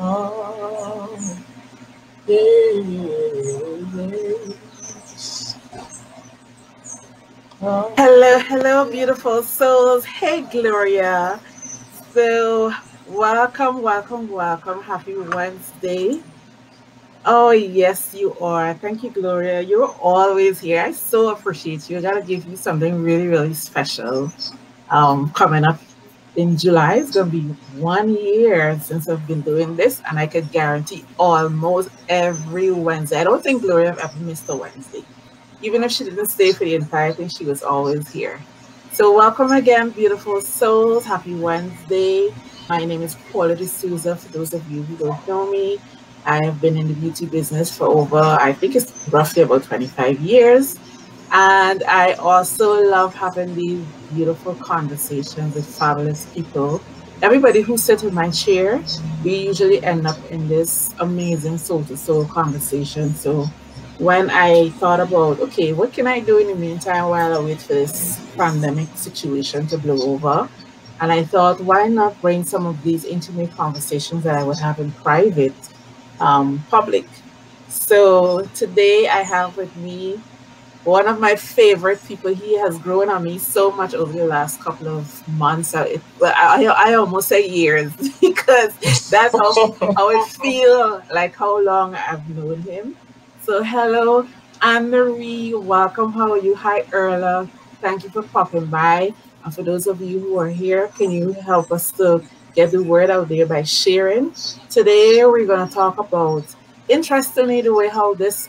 Oh, yes. Oh. Hello, hello, beautiful souls. Hey, Gloria. So, welcome, welcome, welcome. Happy Wednesday. Oh, yes, you are. Thank you, Gloria. You're always here. I so appreciate you. I gotta give you something really, really special. Coming up in July, it's gonna be 1 year since I've been doing this, and I could guarantee almost every Wednesday. I don't think Gloria ever missed a Wednesday. Even if she didn't stay for the entire thing, she was always here. So, welcome again, beautiful souls. Happy Wednesday. My name is Paula D'Souza. For those of you who don't know me, I have been in the beauty business for over, I think it's roughly about 25 years. And I also love having these beautiful conversations with fabulous people. Everybody who sits in my chair, we usually end up in this amazing soul to soul conversation. So when I thought about, okay, what can I do in the meantime while I wait for this pandemic situation to blow over? And I thought, why not bring some of these intimate conversations that I would have in private, public? So today I have with me one of my favorite people. He has grown on me so much over the last couple of months. I almost say years because that's how it feels like how long I've known him. So hello, Anne Marie. Welcome. How are you? Hi, Erla. Thank you for popping by. And for those of you who are here, can you help us to get the word out there by sharing? Today we're going to talk about, interestingly, the way how this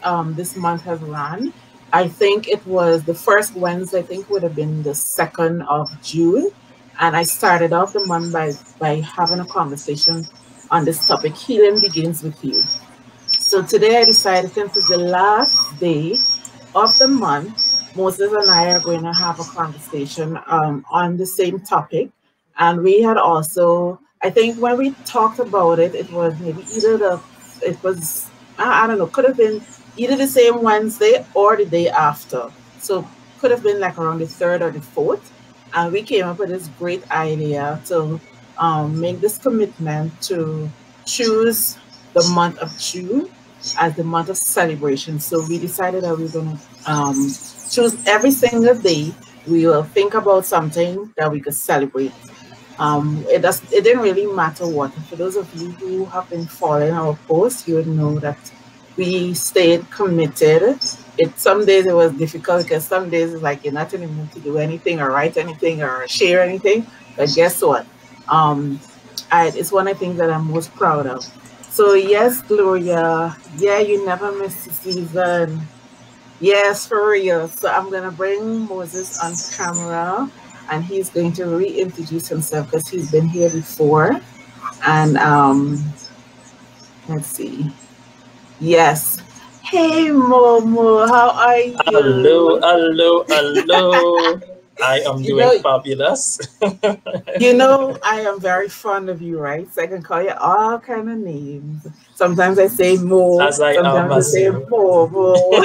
month has run. I think it was the first Wednesday, I think would have been the 2nd of June. And I started off the month by having a conversation on this topic, healing begins with you. So today I decided, since it's the last day of the month, Moses and I are going to have a conversation on the same topic. And we had also, I think when we talked about it, it was maybe it was, I don't know, could have been either the same Wednesday or the day after. So could have been like around the 3rd or the 4th. And we came up with this great idea to make this commitment to choose the month of June as the month of celebration. So we decided that we are going to choose every single day. We will think about something that we could celebrate. It didn't really matter what. For those of you who have been following our posts, you would know that we stayed committed. Some days it was difficult because some days it's like you're not in the mood to do anything or write anything or share anything. But guess what? Um, it's one of the things that I'm most proud of. So yes, Gloria. Yeah, you never miss a season. Yes, for real. So I'm gonna bring Moses on camera, and he's going to reintroduce himself because he's been here before. And let's see. Yes. Hey, Momo, how are Hello, you? hello, hello. I am You doing know, fabulous. I am very fond of you, right? So I can call you all kind of names. Sometimes I say Mo, As I am sometimes I as say you. Momo.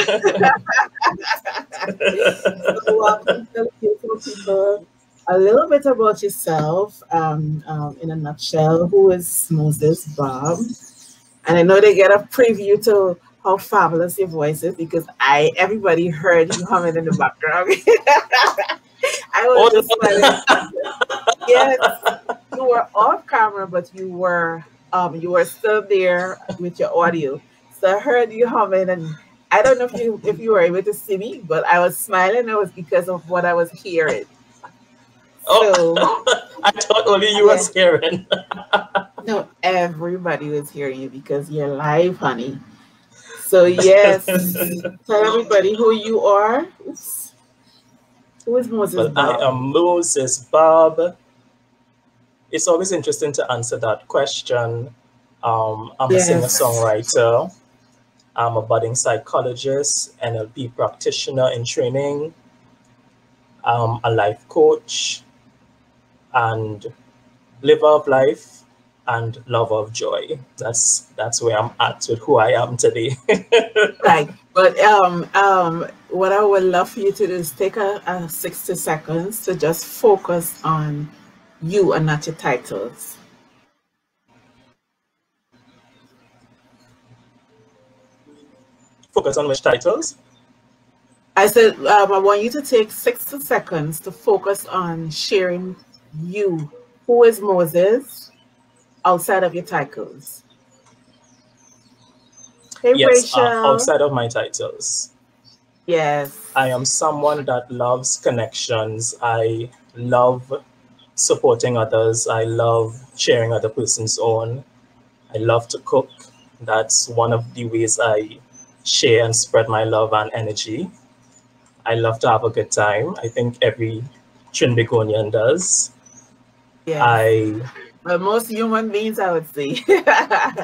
So welcome to the beautiful people. A little bit about yourself, in a nutshell. Who is Moses Bob? And I know they get a preview to how fabulous your voice is because everybody heard you humming in the background. I was Oh, just smiling. Yes, you were off camera, but you were still there with your audio. So I heard you humming, and I don't know if you were able to see me, but I was smiling. It was because of what I was hearing. So oh. I thought only you yeah, was hearing. no, everybody was hearing you because you're live, honey. So yes, tell everybody who you are. Oops, who is Moses Well, I Bob? am Moses Bob. It's always interesting to answer that question. I'm a singer Yes. songwriter. I'm a budding psychologist, NLP practitioner in training. I'm a life coach and liver of life and love of joy. That's where I'm at with who I am today. Right. But what I would love for you to do is take a 60 seconds to just focus on you and not your titles. focus on which titles? I said, I want you to take 60 seconds to focus on sharing you. Who is Moses outside of your titles? Hey, Yes, Rachel. outside of my titles, Yes. I am someone that loves connections. I love supporting others. I love sharing other person's own. I love to cook. That's one of the ways I share and spread my love and energy. I love to have a good time. I think every Trinbagonian does. Yes. I But most human beings, I would say.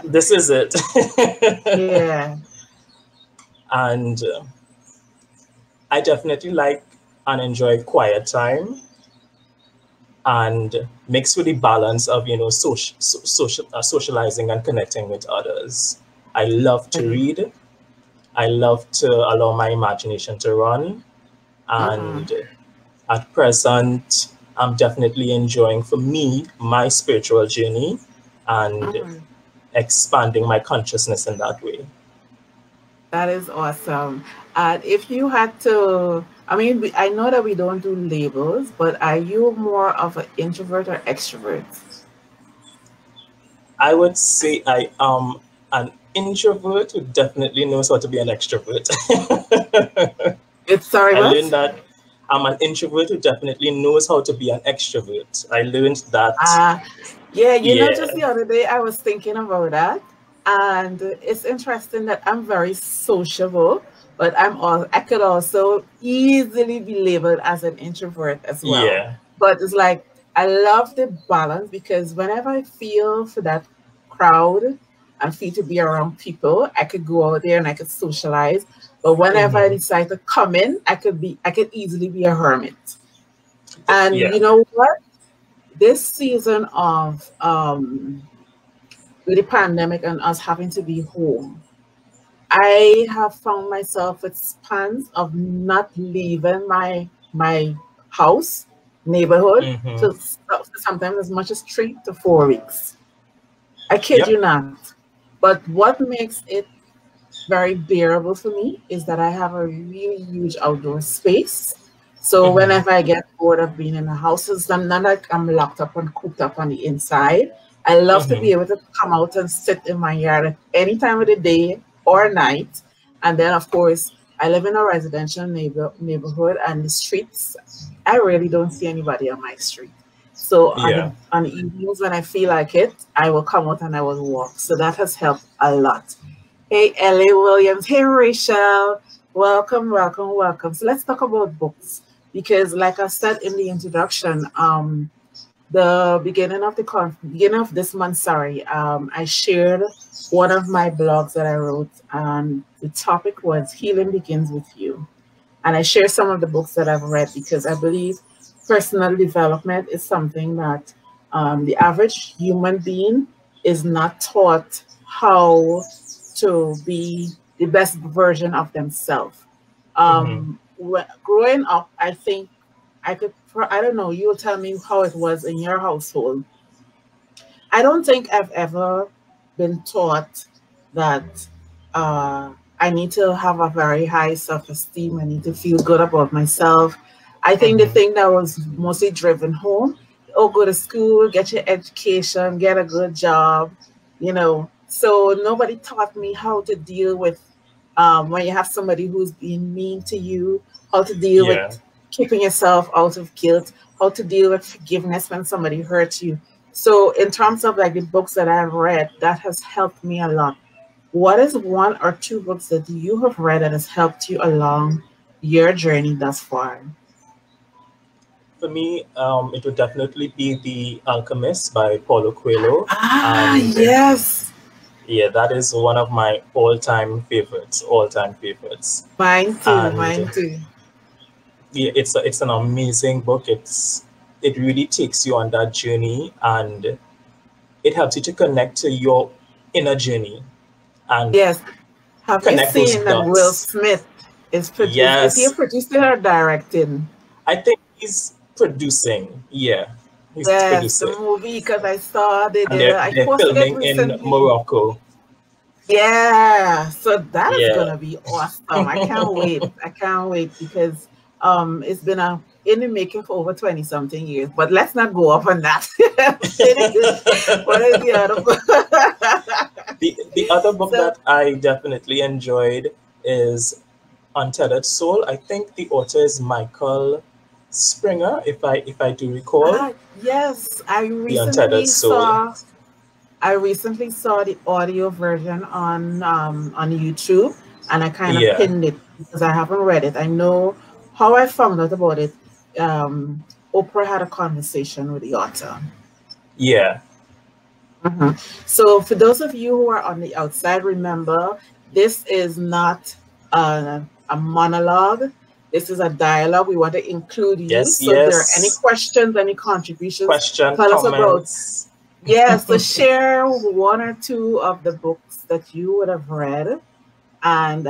This is it. Yeah. And I definitely like and enjoy quiet time and mixed with the balance of socializing and connecting with others. I love to Right. read. I love to allow my imagination to run. Mm-hmm. And at present, I'm definitely enjoying, for me, my spiritual journey and Mm-hmm. expanding my consciousness in that way. That is awesome. And if you had to, I mean, I know that we don't do labels, but are you more of an introvert or extrovert? I would say I am an introvert who definitely knows how to be an extrovert. It's sorry, I what? learned that I'm an introvert who definitely knows how to be an extrovert. I learned that, Uh, yeah, just yeah. the other day I was thinking about that. And it's interesting that I'm very sociable, but I could also easily be labeled as an introvert as well. Yeah. But it's like I love the balance because whenever I feel for that crowd and feel to be around people, I could go out there and I could socialize. But whenever I Hmm. decide to come in, I could easily be a hermit. And Yeah. you know what? This season of with the pandemic and us having to be home, I have found myself with spans of not leaving my house neighborhood Hmm. to sometimes as much as 3 to 4 weeks. I kid Yep. you not. But what makes it very bearable for me is that I have a really huge outdoor space. So Hmm. whenever I get bored of being in the houses, I'm not like I'm locked up and cooped up on the inside. I love to Hmm. be able to come out and sit in my yard at any time of the day or night. And then, of course, I live in a residential neighborhood, and the streets, I really don't see anybody on my street. So Yeah. on the evenings when I feel like it, I will come out and I will walk. So that has helped a lot. Hey, Ellie Williams. Hey, Rachel. Welcome, welcome, welcome. So let's talk about books because, like I said in the introduction, the beginning of this month, sorry, I shared one of my blogs that I wrote, and the topic was "Healing Begins with You." And I share some of the books that I've read because I believe personal development is something that the average human being is not taught how to be the best version of themselves. Hmm. Growing up, I think I don't know, you'll tell me how it was in your household. I don't think I've ever been taught that I need to have a very high self esteem. I need to feel good about myself. I think the Hmm. thing that was mostly driven home, oh, go to school, get your education, get a good job, you know. So nobody taught me how to deal with when you have somebody who's being mean to you, how to deal with Yeah. keeping yourself out of guilt, how to deal with forgiveness when somebody hurts you. So, in terms of like the books that I've read, that has helped me a lot. What is one or two books that you have read that has helped you along your journey thus far? For me, it would definitely be The Alchemist by Paulo Coelho. Ah, And yes. yeah, that is one of my all-time favorites, all-time favorites. Mine too. And Mine too. yeah, it's an amazing book. It really takes you on that journey, and it helps you to connect to your inner journey and Yes. Have you connect those seen that Will dots. Smith is he Yes, producing or directing? I think he's producing. Yeah, he's Yes, the producing, movie because I saw they and did. I they're posted it filming in recently. Morocco. Yeah, so that is Yeah. gonna be awesome. I can't wait. I can't wait because it's been in the making for over 20 something years. But let's not go up on that. What is the other book? The other book So that I definitely enjoyed is Untethered Soul. I think the author is Michael Springer, if I do recall. yes, The Untethered Soul. I recently saw the audio version on YouTube, and I kind of Yeah. pinned it because I haven't read it. I know how I found out about it. Oprah had a conversation with the author. Yeah. Mhm. So, for those of you who are on the outside, remember this is not a monologue. This is a dialogue. We want to include you. Yes, So, if there are any yes. questions, any contributions, Question, tell us about. comments. Yeah, so share one or two of the books that you would have read, and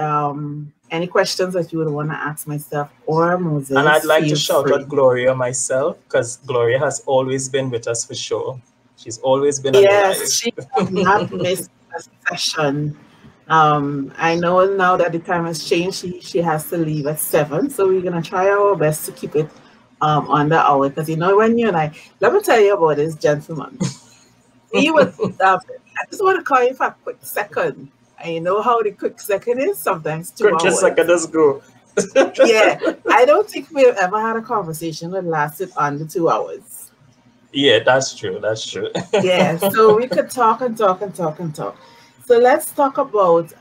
any questions that you would want to ask myself or And I'd Moses, like to feel shout free. out Gloria myself, because Gloria has always been with us for sure. She's always been on the Yes, live. she has not missed a session. I know now that the time has changed. She has to leave at 7, so we're gonna try our best to keep it on the hour. Because when you and let me tell you about this gentleman. We would. I just want to call you for a quick second. And you know how the quick second is? Sometimes two Quickest I hours. could just go. Yeah, I don't think we've ever had a conversation that lasted under 2 hours. Yeah, that's true. That's true. Yeah, so we could talk and talk and talk and talk. So let's talk about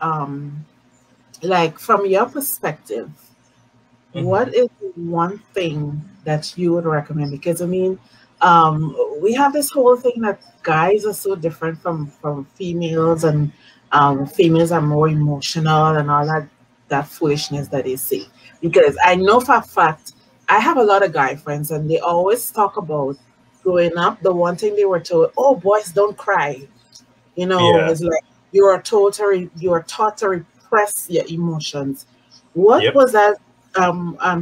like from your perspective, Hmm. what is one thing that you would recommend? Because we have this whole thing that guys are so different from females, and females are more emotional and all that foolishness that they say. Because I know for a fact, I have a lot of guy friends, and they always talk about growing up. The one thing they were told, "Oh, boys don't cry." Yeah. It's like you are taught to repress your emotions. What Yep. was that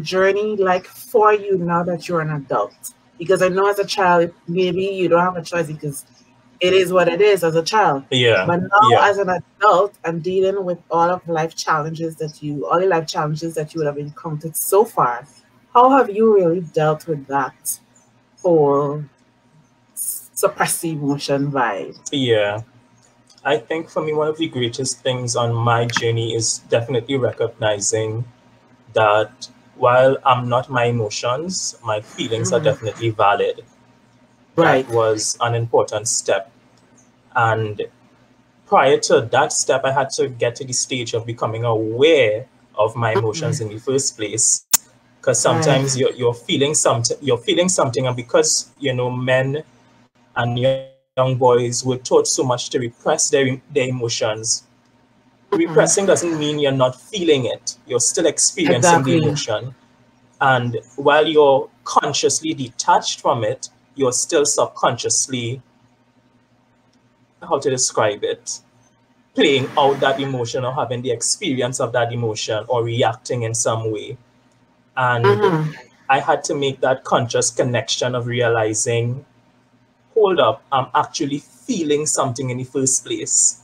journey like for you now that you're an adult? Because I know as a child, maybe you don't have a choice because it is what it is as a child. Yeah. But now Yeah. as an adult and dealing with all the life challenges that you would have encountered so far, how have you really dealt with that whole suppressed emotion vibe? Yeah. I think for me, one of the greatest things on my journey is definitely recognizing that while I'm not my emotions, my feelings are Mhm. definitely valid. That Right. was an important step. And prior to that step, I had to get to the stage of becoming aware of my emotions in the first place. Because sometimes Right. you're feeling something, and because men and young boys were taught so much to repress their emotions. Repressing Mhm. doesn't mean you're not feeling it. You're still experiencing the Exactly. emotion. And while you're consciously detached from it, you're still subconsciously, how to describe it, playing out that emotion or having the experience of that emotion or reacting in some way. And Mhm. I had to make that conscious connection of realizing, hold up, I'm actually feeling something in the first place.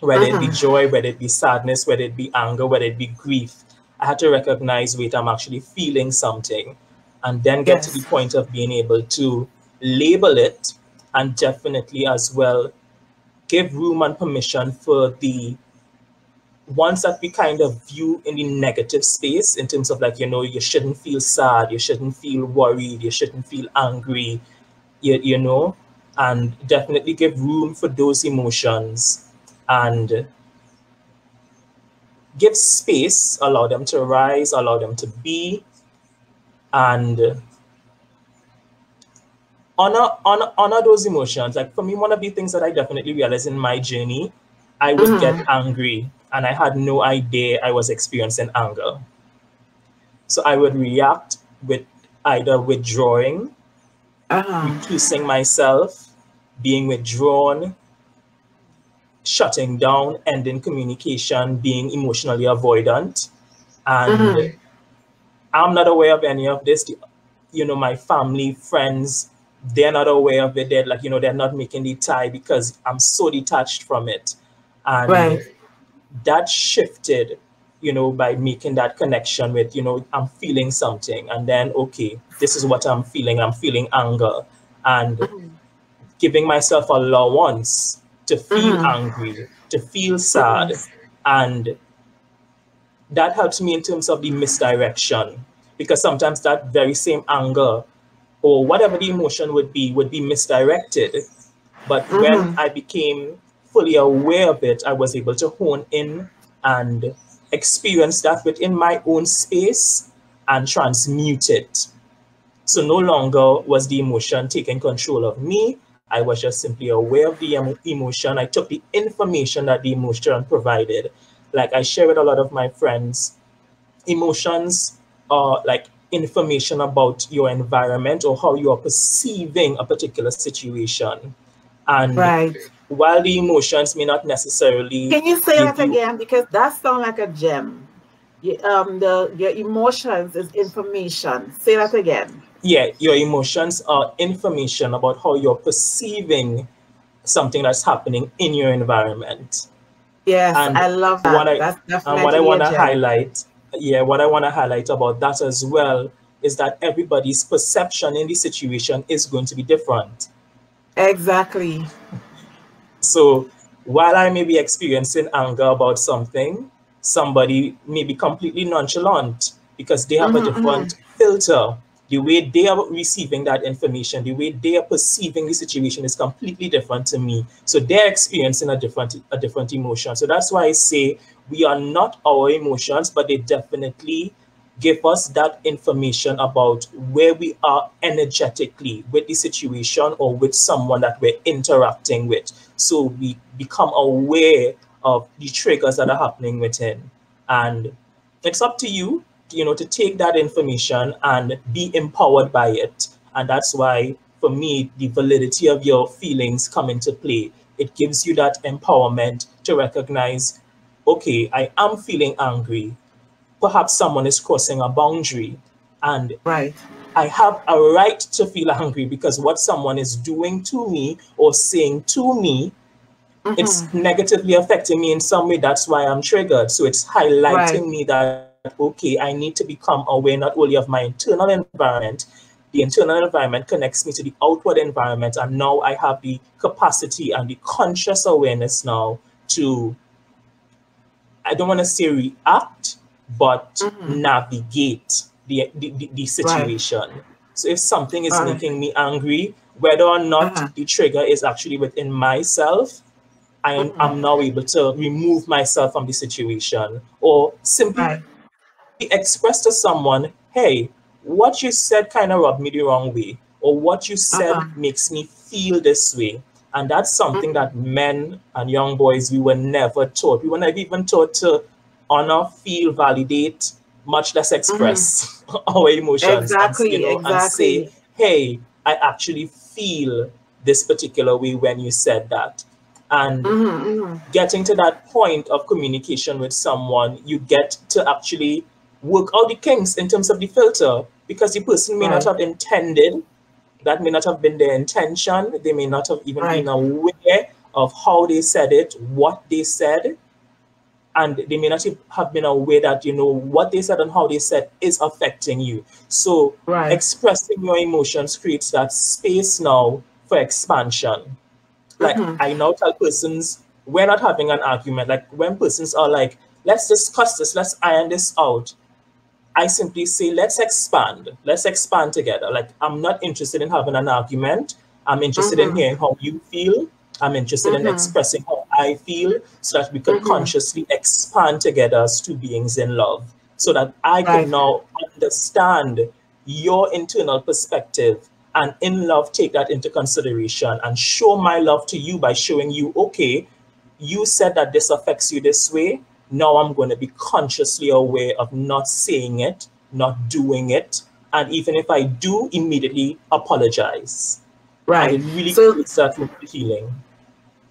Whether it be Mhm. joy, whether it be sadness, whether it be anger, whether it be grief. I had to recognize, wait, I'm actually feeling something. And then get to the Yes. point of being able to label it, and definitely as well give room and permission for the ones that we kind of view in the negative space, in terms of, like, you shouldn't feel sad, you shouldn't feel worried, you shouldn't feel angry, you know, and definitely give room for those emotions, and give space, allow them to rise, allow them to be, and honor those emotions. Like, for me, one of the things that I definitely realized in my journey, I would get Mhm. angry and I had no idea I was experiencing anger. So I would react with either withdrawing, Uh-huh. reclusing myself, being withdrawn, shutting down, ending communication, being emotionally avoidant. And Mhm. I'm not aware of any of this. My family, friends, they're not aware of it. They're like, they're not making the tie because I'm so detached from it. And Right. that shifted, by making that connection with, I'm feeling something, and then, okay, this is what I'm feeling. I'm feeling anger, and giving myself allowance to feel Mm-hmm. angry, to feel Mm-hmm. sad. And that helps me in terms of the misdirection, because sometimes that very same anger or whatever the emotion would be misdirected. But when Mm-hmm. I became fully aware of it, I was able to hone in and experience that within my own space and transmute it. So no longer was the emotion taking control of me. I was just simply aware of the emotion. I took the information that the emotion provided. Like I share with a lot of my friends, emotions are like information about your environment or how you are perceiving a particular situation. And Right. while the emotions may not necessarily Can you say give that you, again? Because that sounds like a gem. Your emotions is information. Say that again. yeah, your emotions are information about how you're perceiving something that's happening in your environment. Yes, And I love what that. I That's and what I definitely a want to gem. highlight, yeah, what I want to highlight about that as well is that everybody's perception in the situation is going to be different. Exactly. So while I may be experiencing anger about something, somebody may be completely nonchalant because they have a Mm-hmm, different filter. The way they are receiving that information, the way they are perceiving the situation is completely different to me. So they're experiencing a different emotion. So that's why I say we are not our emotions, but they definitely give us that information about where we are energetically with the situation or with someone that we're interacting with. So we become aware of the triggers that are happening within. And it's up to you, to take that information and be empowered by it. And that's why, for me, the validity of your feelings come into play. It gives you that empowerment to recognize, okay, I am feeling angry. Perhaps someone is crossing a boundary, and right. I have a right to feel angry because what someone is doing to me or saying to me, it's Mm-hmm. negatively affecting me in some way. That's why I'm triggered. So it's Right. highlighting me that, okay, I need to become aware not only of my internal environment, the internal environment connects me to the outward environment. And now I have the capacity and the conscious awareness now to, I don't want to say react, but Mm-hmm. navigate the Right. situation. So if something is Right. making me angry, whether or not Uh-huh. the trigger is actually within myself, I'm Mm-hmm. now able to remove myself from the situation or simply Right. express to someone, hey, what you said kind of rubbed me the wrong way, or what you said Uh-huh. makes me feel this way. And that's something that Mm-hmm. men and young boys, we were never taught. We were never even taught to honor, feel, validate, much less Mm-hmm. express our emotions and, Exactly. and say, Exactly. hey, I actually feel this particular way when you said that. And Mm-hmm. Mm-hmm. getting to that point of communication with someone, you get to actually work out the kinks in terms of the filter, because the person may not Right. have intended, that may not have been their intention, they may not have even been Right. aware of how they said it, what they said, and they may not have been aware that, what they said and how they said is affecting you. So Right. expressing your emotions creates that space now for expansion. Like Mm-hmm. I now tell persons, we're not having an argument. Like when persons are like, let's discuss this, let's iron this out, I simply say, let's expand together. Like I'm not interested in having an argument. I'm interested in Mm-hmm. hearing how you feel. I'm interested in Mm-hmm. expressing how I feel, so that we could Mm-hmm. consciously expand together as two beings in love, so that I could Right. now understand your internal perspective, and in love take that into consideration and show my love to you by showing you, okay, you said that this affects you this way. Now I'm going to be consciously aware of not saying it, not doing it, and even if I do, immediately apologize. And Right. it really So creates that room for healing.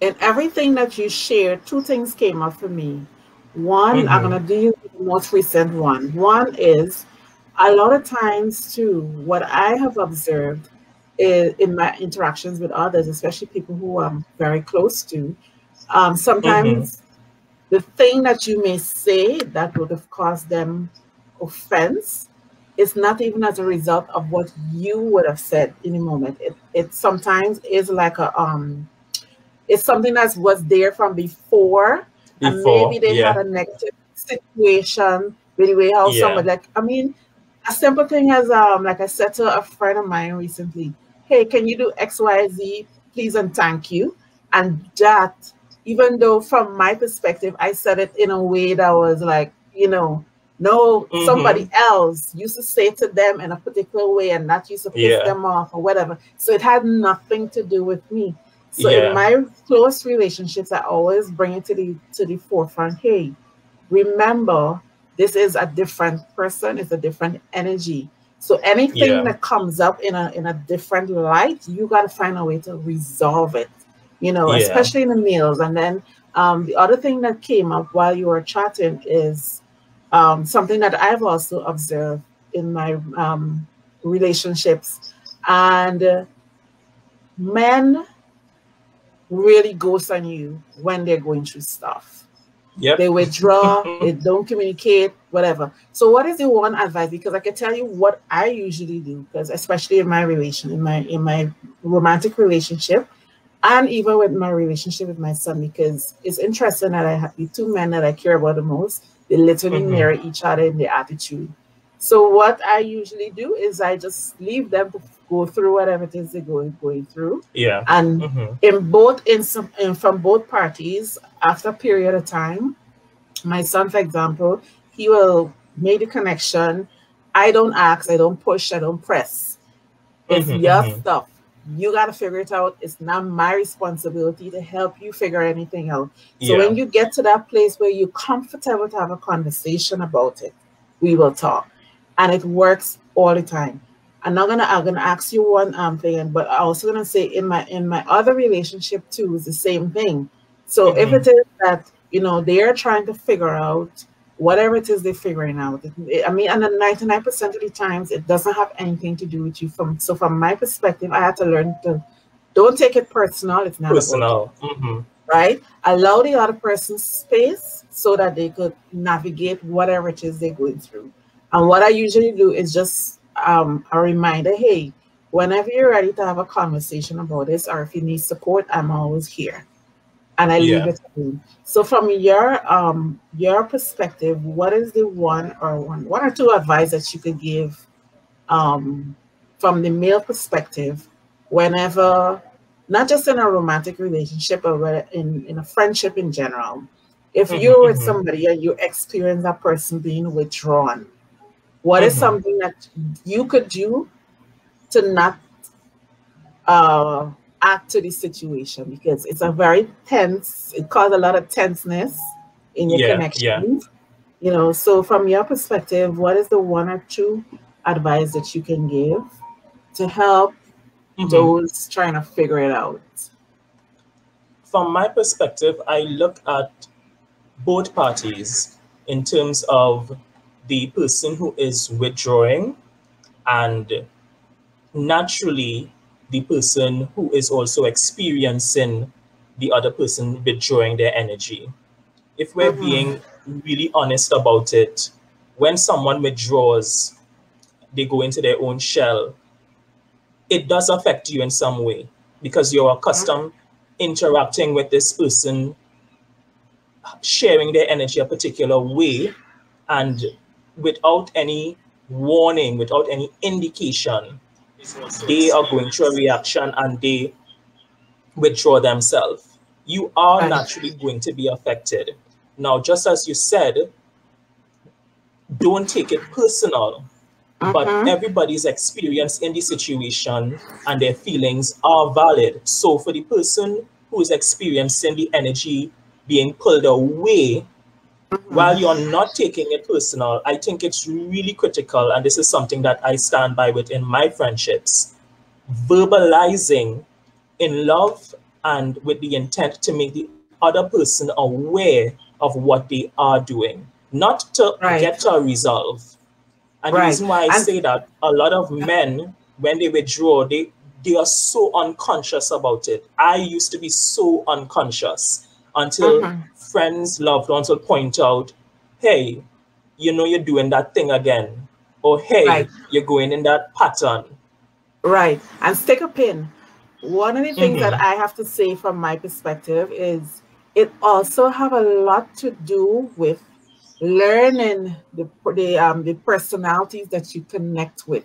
in everything that you shared, two things came up for me. One, I'm Mm-hmm. gonna deal with the most recent one. One is a lot of times too, what I have observed is in my interactions with others, especially people who I'm very close to, Mm-hmm. sometimes the thing that you may say that would have caused them offense is not even as a result of what you would have said in the moment. It sometimes is like it's something that was there from before, and maybe Before, they had yeah, a negative situation with the way how yeah. somebody, like, I mean, a simple thing as like I said to a friend of mine recently, hey, can you do XYZ, please and thank you. And that, even though from my perspective I said it in a way that was like, no, Mm-hmm. somebody else used to say to them in a particular way and that used to piss Yeah, them off or whatever, so it had nothing to do with me. So in yeah, my close relationships, I always bring it to the forefront. Hey, remember, this is a different person, it's a different energy. So anything yeah, that comes up in a different light, you got to find a way to resolve it. yeah. Especially in the meals. And then the other thing that came up while you were chatting is something that I've also observed in my relationships. And men really ghost on you when they're going through stuff. Yep. They withdraw, they don't communicate, whatever. So what is the one advice? Because I can tell you what I usually do, because especially in my in my romantic relationship, and even with my relationship with my son, because it's interesting that I have the two men that I care about the most, they literally Mm-hmm. mirror each other in their attitude. So what I usually do is I just leave them to go through whatever it is they're going through. Yeah. And Mm-hmm. from both parties, after a period of time, my son, for example, he will make the connection. I don't ask, I don't push, I don't press. It's Mm-hmm. your Mm-hmm. stuff. You got to figure it out. It's not my responsibility to help you figure anything out. So when Yeah. you get to that place where you're comfortable to have a conversation about it, we will talk. And it works all the time. I'm gonna ask you one thing, but I'm also gonna say in my other relationship too is the same thing. So if Mm-hmm. it is that they're trying to figure out whatever it is they're figuring out. I mean, and then 99% of the times, it doesn't have anything to do with you. From my perspective, I had to learn to don't take it personal. It's not about you, Personal. Mm-hmm. right? Allow the other person space so that they could navigate whatever it is they're going through. And what I usually do is just a reminder, hey, whenever you're ready to have a conversation about this, or if you need support, I'm always here, and I leave Yeah. it alone. So from your perspective, what is the one or two advice that you could give um from the male perspective whenever, not just in a romantic relationship, but in a friendship in general, if Mm-hmm. you're with Mm-hmm. somebody and you experience that person being withdrawn, what is Mm-hmm. something that you could do to not uh, add to the situation, because it's a very tense, it caused a lot of tenseness in your Yeah. Yeah. connections. So from your perspective, what is the one or two advice that you can give to help Mm-hmm. those trying to figure it out? From my perspective, I look at both parties in terms of the person who is withdrawing and naturally the person who is also experiencing the other person withdrawing their energy. If we're Mm-hmm. being really honest about it, when someone withdraws, they go into their own shell, it does affect you in some way because you're accustomed interacting with this person, sharing their energy a particular way, and without any warning, without any indication, they are going through a reaction and they withdraw themselves. You are Right. naturally going to be affected. Now, just as you said, don't take it personal, but Mm-hmm. everybody's experience in the situation and their feelings are valid. So, for the person who is experiencing the energy being pulled away, while you're not taking it personal, I think it's really critical, and this is something that I stand by within my friendships, verbalizing in love and with the intent to make the other person aware of what they are doing, not to Right. get to a resolve. And the Right. reason why I And say that, a lot of men, when they withdraw, they are so unconscious about it. I used to be so unconscious. until Mm-hmm. friends, loved ones will point out, hey, you know you're doing that thing again. Or Right. hey, you're going in that pattern. Right. And stick a pin. One of the things that Mm-hmm. I have to say from my perspective is it also have a lot to do with learning the personalities that you connect with.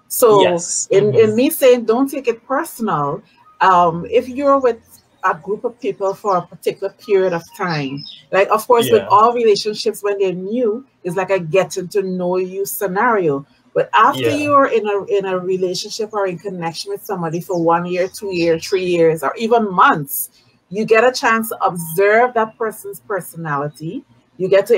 So Yes. in me saying don't take it personal, if you're with a group of people for a particular period of time, like of course with Yeah. all relationships when they're new, it's like a getting to know you scenario. But after Yeah. you're in a relationship or in connection with somebody for 1 year, 2 years, 3 years, or even months, you get a chance to observe that person's personality. You get to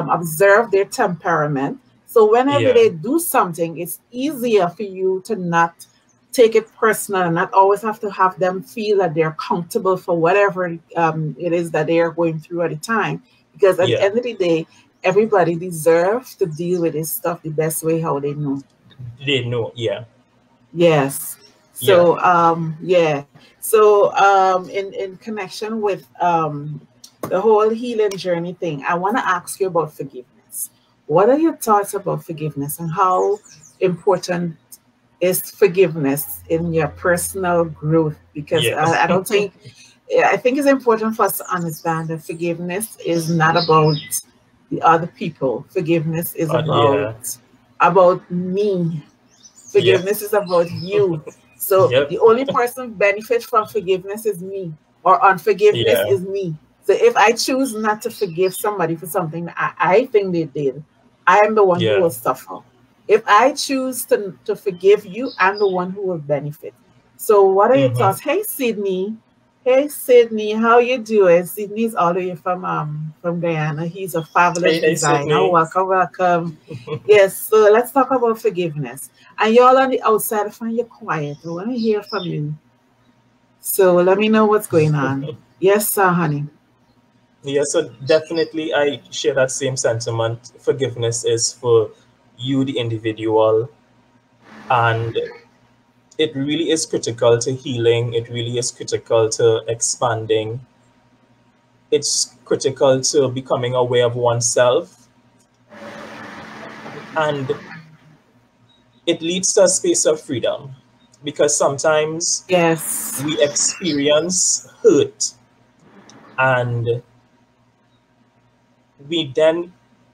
observe their temperament. So whenever Yeah. they do something, it's easier for you to not take it personal and not always have to have them feel that they're accountable for whatever it is that they are going through at the time. Because at the Yeah. end of the day, everybody deserves to deal with this stuff the best way how they know. They know. Yeah. Yes. Yeah. So yeah. So in connection with the whole healing journey thing, I want to ask you about forgiveness. What are your thoughts about forgiveness and how important is forgiveness in your personal growth? Because Yeah. I don't think I think it's important for us to understand that forgiveness is not about the other people. Forgiveness is Yeah. about me. Yeah. Forgiveness is about you. So Yep. the only person benefits from forgiveness is me, or unforgiveness Yeah. is me. So if I choose not to forgive somebody for something that I think they did, I am the one who Yeah. will suffer. If I choose to forgive you, I'm the one who will benefit. So what are your Mm-hmm. thoughts? Hey Sydney. Hey Sydney, how you doing? Sydney's all the way from Guyana. He's a fabulous Hey, hey, designer. Sydney. Welcome, welcome. Yes, so let's talk about forgiveness. And y'all on the outside, I find you quiet. I want to hear from you. So let me know what's going on. Yes, sir, honey. Yeah, so definitely I share that same sentiment. Forgiveness is for you, the individual, and it really is critical to healing. It really is critical to expanding. It's critical to becoming aware of oneself, and it leads to a space of freedom because sometimes Yes. we experience hurt and we then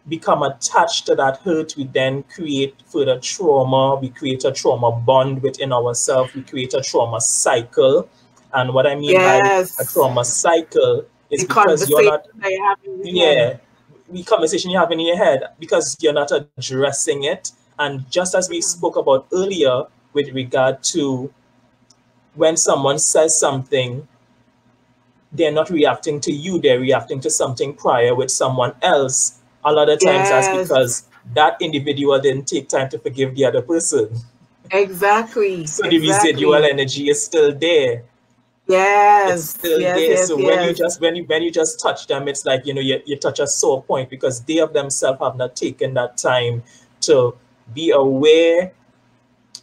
become attached to that hurt. We then create further trauma. We create a trauma bond within ourselves. We create a trauma cycle. And what I mean by a Yes. trauma cycle is The because you're conversation not, that you have in your head. yeah, the conversation you have in your head, because you're not addressing it. And just as we spoke Mhm. about earlier with regard to when someone says something, they're not reacting to you, they're reacting to something prior with someone else. A lot of times that's Yes. because that individual didn't take time to forgive the other person. Exactly. So the residual Exactly. energy is still there. It's Yes. still Yes. there. Yes. So Yes. when you just touch them, it's like you touch a sore point because they of themselves have not taken that time to be aware,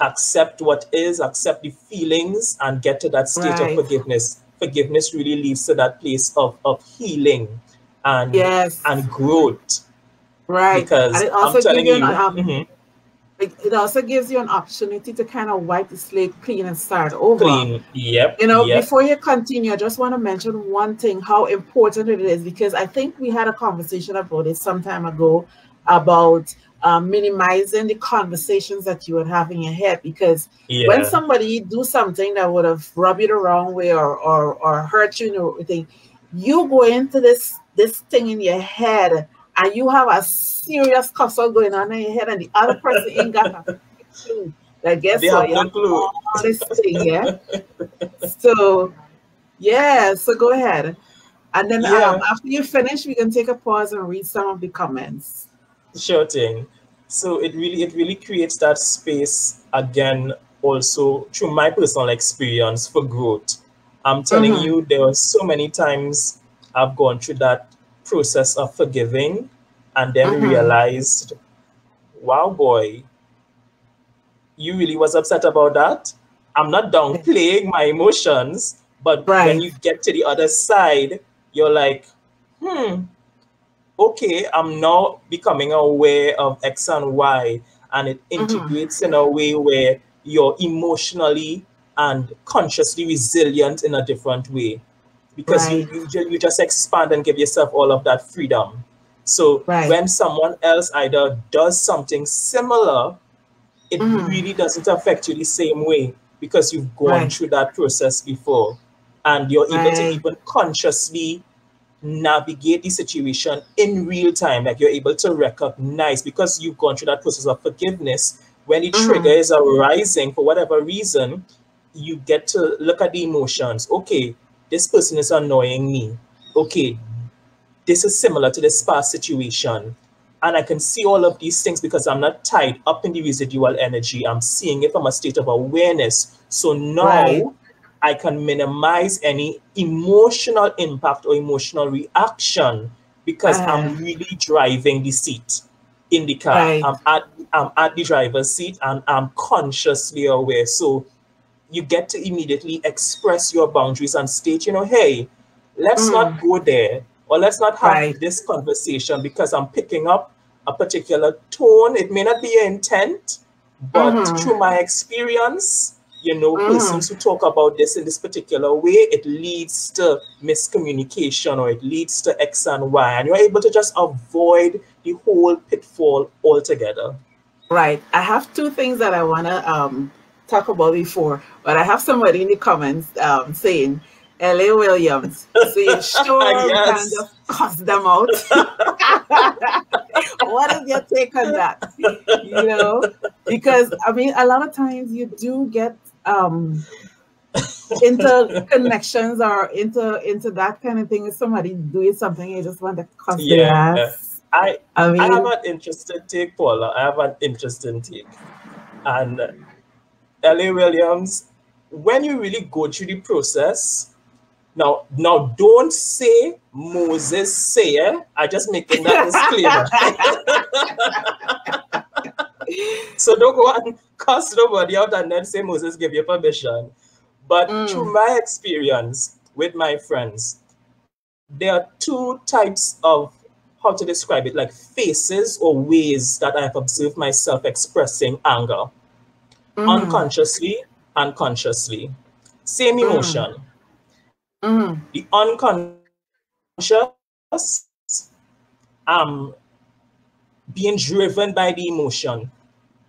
accept what is, accept the feelings, and get to that state of Right. forgiveness. Forgiveness really leads to that place of healing Yes. and growth. Right. And Because it I'm also gives telling you you, mhm, it also gives you an opportunity to kind of wipe the slate clean and start over. clean. Yep, You know, yep, before you continue, I just want to mention one thing, how important it is, because I think we had a conversation about it some time ago about minimizing the conversations that you would have in your head. Because when yeah, somebody do something that would have rubbed you the wrong way or hurt you, you know, everything, you go into this thing in your head and you have a serious tussle going on in your head, and the other person ain't got a clue. Like, they guess what? have You no have clue. all this thing, yeah? So, yeah, so go ahead. And then Yeah, after you finish, we can take a pause and read some of the comments. sure thing. So it really creates that space again, also through my personal experience for growth. I'm telling Mm-hmm. you, there were so many times I've gone through that process of forgiving and then Mm-hmm. realized, wow, boy, you really was upset about that? I'm not downplaying my emotions, but when Right. you get to the other side, you're like, okay, I'm now becoming aware of X and Y, and it integrates in a way where you're emotionally and consciously resilient in a different way, because Right. you just expand and give yourself all of that freedom. So Right. when someone else either does something similar, it really doesn't affect you the same way, because you've gone Right. through that process before, and you're able to Right. even consciously navigate the situation in real time. Like, you're able to recognize, because you've gone through that process of forgiveness, when the trigger is arising for whatever reason, you get to look at the emotions. Okay, this person is annoying me. Okay, this is similar to this past situation. And I can see all of these things because I'm not tied up in the residual energy. I'm seeing it from a state of awareness. So Right. now I can minimize any emotional impact or emotional reaction, because Uh, I'm really driving the seat in the car. right. I'm at the driver's seat and I'm consciously aware. So you get to immediately express your boundaries and state, hey, let's not go there, or let's not have Right. this conversation, because I'm picking up a particular tone. It may not be your intent, but through my experience, persons who talk about this in this particular way, it leads to miscommunication, or it leads to X and Y, and you're able to just avoid the whole pitfall altogether. Right. I have two things that I want to talk about before, but I have somebody in the comments saying, L.A. Williams. So you're sure we can Yes. just cuss them out? What is your take on that? Because I mean, a lot of times you do get into connections or into that kind of thing. If somebody doing something, you just want to cuss their Yeah. ass. I I I have mean, an interesting take, Paula. I have an interesting take. And L.A. Williams, when you really go through the process, now don't say Moses say it. I just making that disclaimer. So don't go and cuss nobody out and then say Moses gave you permission. But through my experience with my friends, there are two types of, how to describe it, like phases or ways that I've observed myself expressing anger: unconsciously and consciously. Same emotion. The unconscious, I'm being driven by the emotion.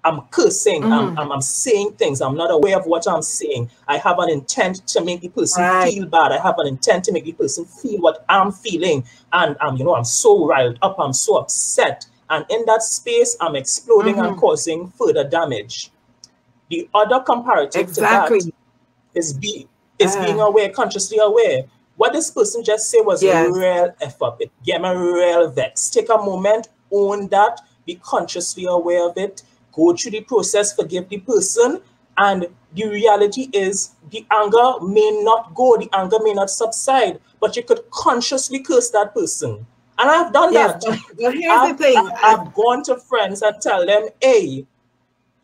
I'm cursing, I'm saying things, I'm not aware of what I'm saying. I have an intent to make the person right. feel bad. I have an intent to make the person feel what I'm feeling. And I'm so riled up, I'm so upset. And in that space, I'm exploding and causing further damage. The other comparative to that Exactly. is being aware, consciously aware. What this person just said was Yes. real F up. It get me real vex. Take a moment, own that, be consciously aware of it, go through the process, forgive the person, and the reality is the anger may not go, the anger may not subside, but you could consciously curse that person. And I've done Yes, that. but here's the I've, thing. I've gone to friends and tell them, hey,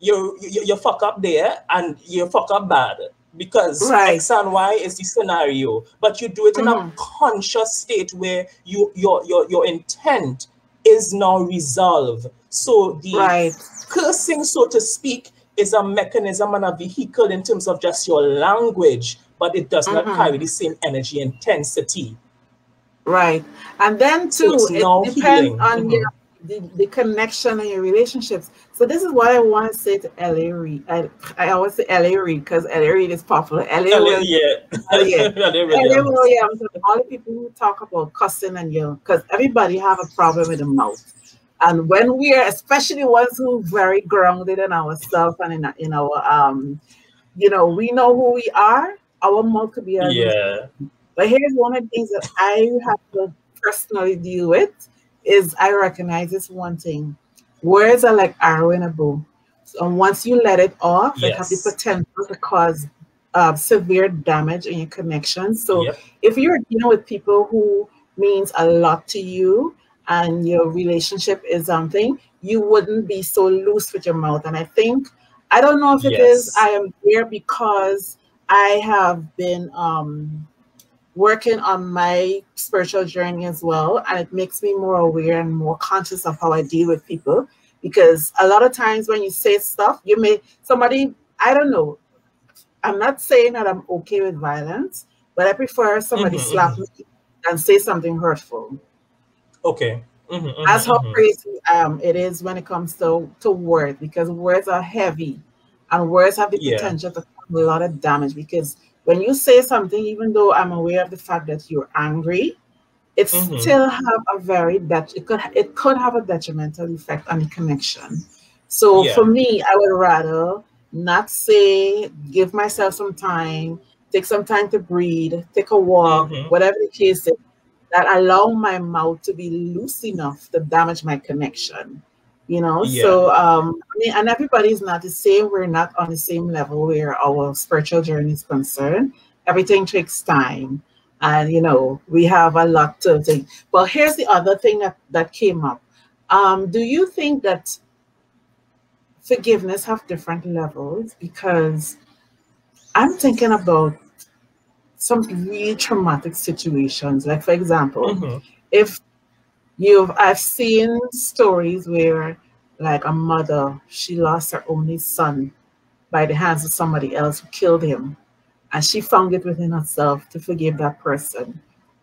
you fuck up there and you fuck up bad, because Right. X and Y is the scenario, but you do it in a conscious state where your intent is now resolved. So the Right. cursing, so to speak, is a mechanism and a vehicle in terms of just your language, but it does not carry the same energy intensity. Right. And then So too, it's it now depends healing. on the connection and your relationships. So this is what I want to say to L.A. Reid. I always say L.A. Reid because L.A. Reid is popular. L.A. Williams. Yeah. Yeah. Ellie L.A. Williams. Williams and all the people who talk about cussing and yelling, because everybody have a problem with the mouth. And when we are, especially ones who very grounded in ourselves and in our we know who we are, our mouth could be a loose. Yeah. But here's one of the things that I have to personally deal with is I recognize this one thing. Words are like arrow in a bow. So once you let it off, it have the Yes. potential to cause severe damage in your connection. So Yep. if you're dealing with people who means a lot to you and your relationship is something, you wouldn't be so loose with your mouth. And I think, I don't know if it is, I Yes. am there because I have been working on my spiritual journey as well, and it makes me more aware and more conscious of how I deal with people. Because a lot of times when you say stuff, you may somebody, I don't know, I'm not saying that I'm okay with violence, but I prefer somebody slap me than say something hurtful. Okay. That's how crazy it is when it comes to words, because words are heavy and words have the Yeah. potential to cause a lot of damage. Because when you say something, even though I'm aware of the fact that you're angry, it still have a very it could have a detrimental effect on the connection. So for Yeah. me, I would rather not say, give myself some time, take some time to breathe, take a walk, whatever the case is, that allow my mouth to be loose enough to damage my connection. Yeah. So I mean, and everybody is not the same. We're not on the same level where our spiritual journey is concerned. Everything takes time, and we have a lot to think. But here's the other thing that came up. Do you think that forgiveness have different levels? Because I'm thinking about some really traumatic situations. Like, for example, if I've seen stories where, like, a mother, she lost her only son by the hands of somebody else who killed him, and she found it within herself to forgive that person.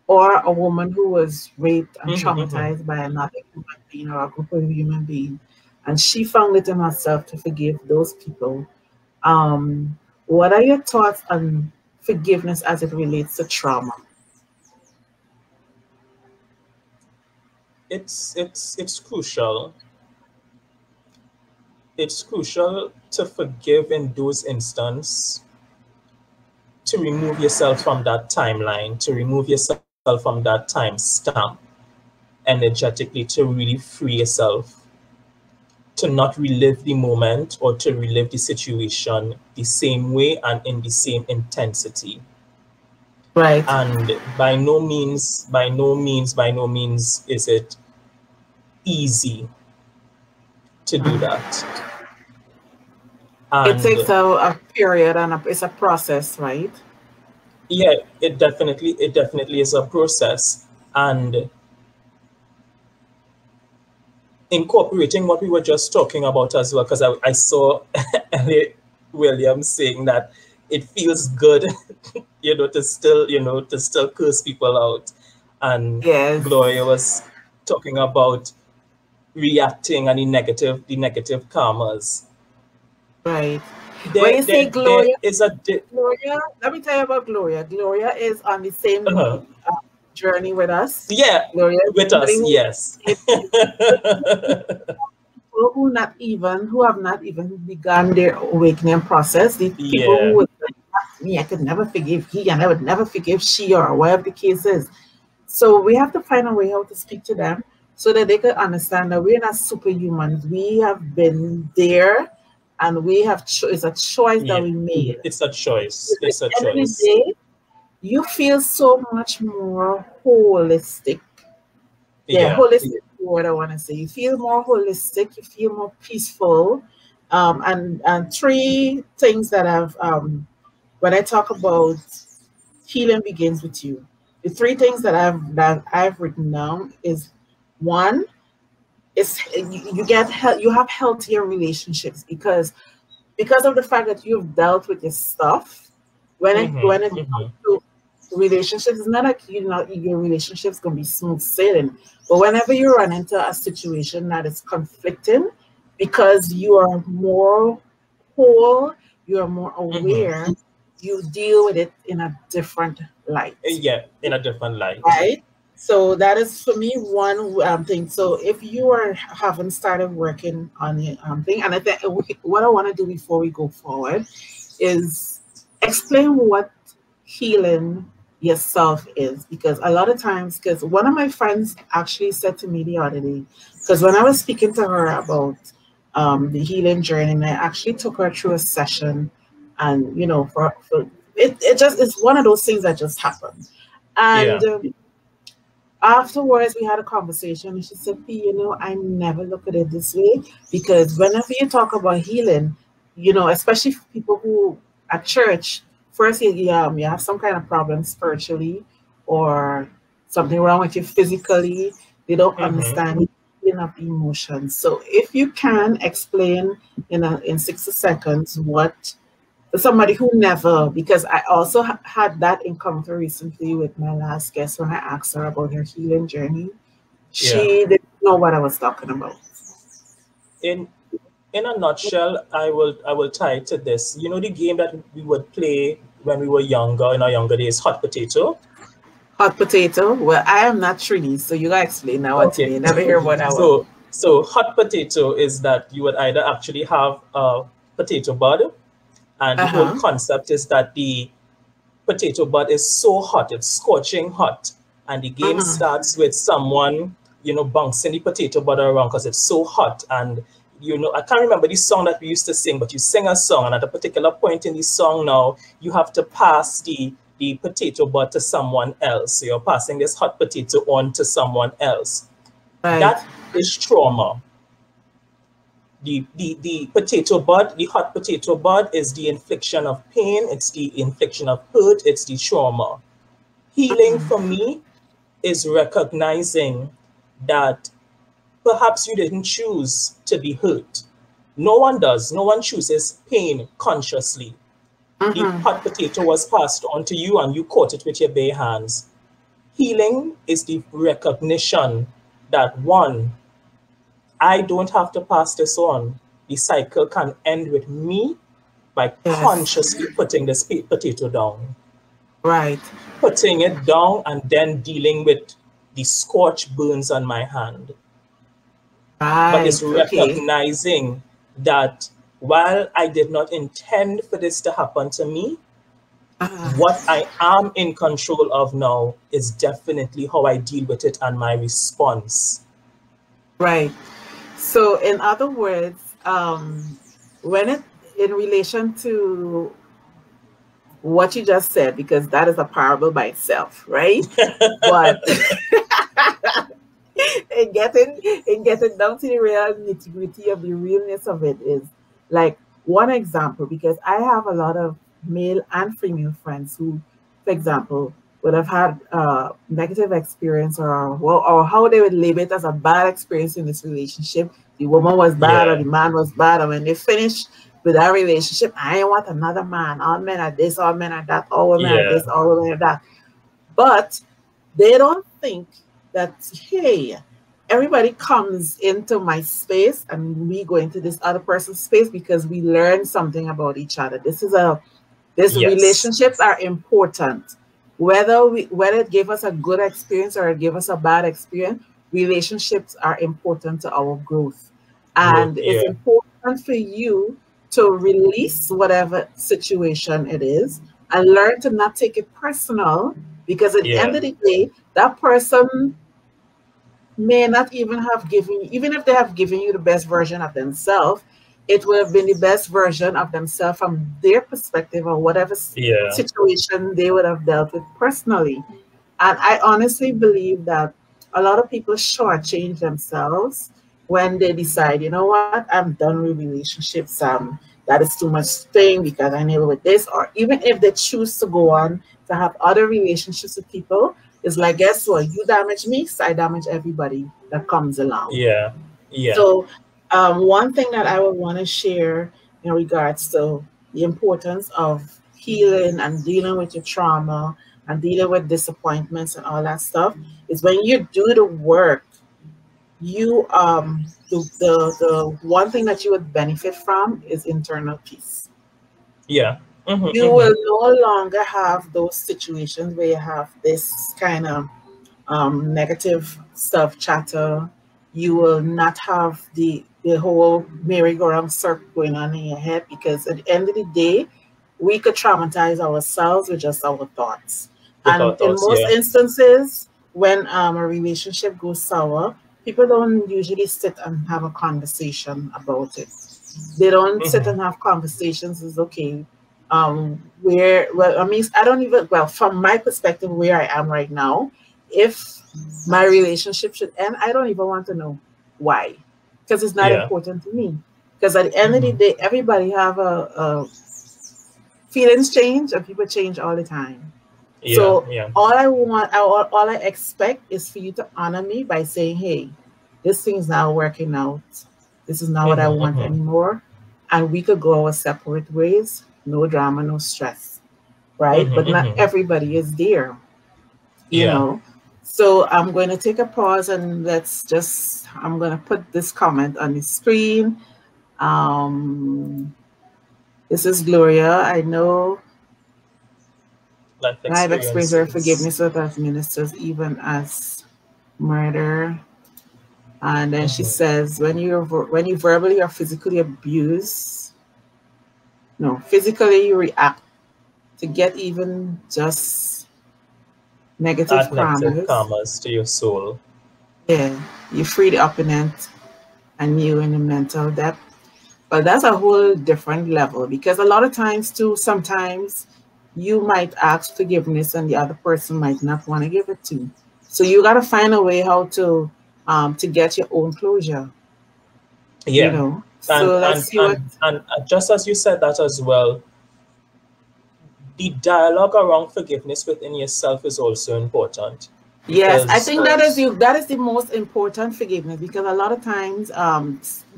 Or a woman who was raped and traumatized by another human being or a group of human beings, and she found it in herself to forgive those people. What are your thoughts on forgiveness as it relates to trauma? It's crucial. It's crucial to forgive in those instances, to remove yourself from that timeline, to remove yourself from that time stamp energetically, to really free yourself, to not relive the moment or to relive the situation the same way and in the same intensity. Right. And by no means is it easy to do that. It And takes a period and it's a process, right? yeah, it definitely is a process. And incorporating what we were just talking about as well, because I saw Elliot Williams saying that it feels good, to still curse people out. And Yes. Gloria was talking about reacting and the negative karmas. Right. When There, you say there, there Gloria, is a Gloria, let me tell you about Gloria. Gloria is on the same journey with us. yeah, Gloria is with somebody us, yes. who have not even begun their awakening process. The people who Yeah. would say, me, I could never forgive he, and I would never forgive she, or whatever the case is. So we have to find a way how to speak to them so that they can understand that we're not superhumans. We have been there, and we have it's a choice that Yeah, we made. it's a choice. At It's a the end of the choice. day, you feel so much more holistic. Yeah, Yeah. holistic is what I want to say. You feel more holistic, you feel more peaceful. And three things that when I talk about healing begins with you. The three things that I've written down is: one, is you have healthier relationships because of the fact that you've dealt with your stuff. When it comes to relationships, it's not like your relationship's gonna be smooth sailing. But whenever you run into a situation that is conflicting, because you are more whole, you are more aware, you deal with it in a different light, Yeah, in a different light. right? So that is for me one thing. So if you haven't started working on the thing, and I think what I want to do before we go forward is explain what healing yourself is, because a lot of times, because one of my friends actually said to me the other day, because when I was speaking to her about the healing journey, and I actually took her through a session, and for it just it's one of those things that just happened. And Yeah. afterwards, we had a conversation, and she said, P, I never look at it this way, because whenever you talk about healing, especially for people who at church, first you have some kind of problem spiritually, or something wrong with you physically. They don't Mm-hmm. understand the feeling of emotions. So if you can explain in 60 seconds what somebody who never, because I also had that encounter recently with my last guest when I asked her about her healing journey. Yeah. She didn't know what I was talking about. In in a nutshell, I will tie it to this. You know the game that we would play when we were younger, in our younger days, hot potato. Hot potato. Well, I am not Trini, so you gotta explain that one to Okay. me. I never hear about that one. So hot potato is that you would either actually have a potato bud, and the whole Uh-huh. concept is that the potato bud is so hot, it's scorching hot, and the game Mm-hmm. starts with someone, bouncing the potato bud around because it's so hot. And I can't remember the song that we used to sing, but you sing a song, and at a particular point in the song now, you have to pass the potato bud to someone else. So you're passing this hot potato on to someone else. Right. That is trauma. The potato bud, the hot potato bud, is the infliction of pain, it's the infliction of hurt, it's the trauma. Healing for me is recognizing that perhaps you didn't choose to be hurt. No one does. No one chooses pain consciously. The Mm-hmm. hot potato was passed on to you and you caught it with your bare hands. Healing is the recognition that, one, I don't have to pass this on. The cycle can end with me by Yes. consciously putting this potato down, Right. putting it down, and then dealing with the scorch burns on my hand. But Right. it's Okay. recognizing that while I did not intend for this to happen to me, Uh-huh. what I am in control of now is definitely how I deal with it and my response. Right. So in other words, when it in relation to what you just said, because that is a parable by itself, right? But in getting down to the real nitty gritty of the realness of it is like one example, because I have a lot of male and female friends who, for example, would have had negative experience, or how they would label it as a bad experience in this relationship. The woman was bad or Yeah, the man was bad, and when they finish with that relationship, I ain't want another man. All men are this, all men are that, all women are this, yeah, all women are that. But they don't think that, hey, everybody comes into my space and we go into this other person's space because we learn something about each other. This yes, relationships are important. Whether it gave us a good experience or it gave us a bad experience, relationships are important to our growth. growth, And it's yeah, important for you to release whatever situation it is and learn to not take it personal, because at the end yeah, of the day, that person may not even have given you, even if they have given you the best version of themselves, it will have been the best version of themselves from their perspective or whatever yeah, situation they would have dealt with personally. And I honestly believe that a lot of people shortchange themselves when they decide, you know what, I'm done with relationships. That is too much thing because I never with this. Or even if they choose to go on to have other relationships with people, it's like, guess what? You damage me, so I damage everybody that comes along. yeah, yeah, So, one thing that I would want to share in regards to the importance of healing and dealing with your trauma and dealing with disappointments and all that stuff is when you do the work, you the one thing that you would benefit from is internal peace. yeah. Mm-hmm, You mm-hmm. will no longer have those situations where you have this kind of negative stuff chatter. You will not have the whole merry-go-round circle going on in your head, because at the end of the day, we could traumatize ourselves with just our thoughts. With And our in thoughts, most yeah. instances, when a relationship goes sour, people don't usually sit and have a conversation about it. They don't sit Mm-hmm. and have conversations. Is okay. Where well, I mean, I don't even well from my perspective where I am right now. If my relationship should end, I don't even want to know why, because it's not Yeah. important to me. Because at the end of the Mm-hmm. day, everybody have a feelings change and people change all the time. Yeah, So yeah. all I expect is for you to honor me by saying, hey, this thing's not working out. This is not what I want Mm-hmm. anymore. And we could go our separate ways. No drama, no stress. Right? Mm-hmm. But not Mm-hmm. everybody is there, you Yeah, know. So I'm going to take a pause and I'm going to put this comment on the screen. Um, this is Gloria. I know life and I've experienced her experiences. forgiveness with as ministers, even as murder. And then she Mm-hmm. says, when you verbally or physically abuse, no, physically you react to get even just negative Add negative karmas. karmas to your soul. Yeah, you free the opponent and you in the mental depth. But that's a whole different level because a lot of times too, sometimes you might ask forgiveness and the other person might not want to give it to you. So you got to find a way how to get your own closure, you Yeah, know. and So let's and see what. and and just as you said that as well, the dialogue around forgiveness within yourself is also important Yes, I because think that is the most important forgiveness because a lot of times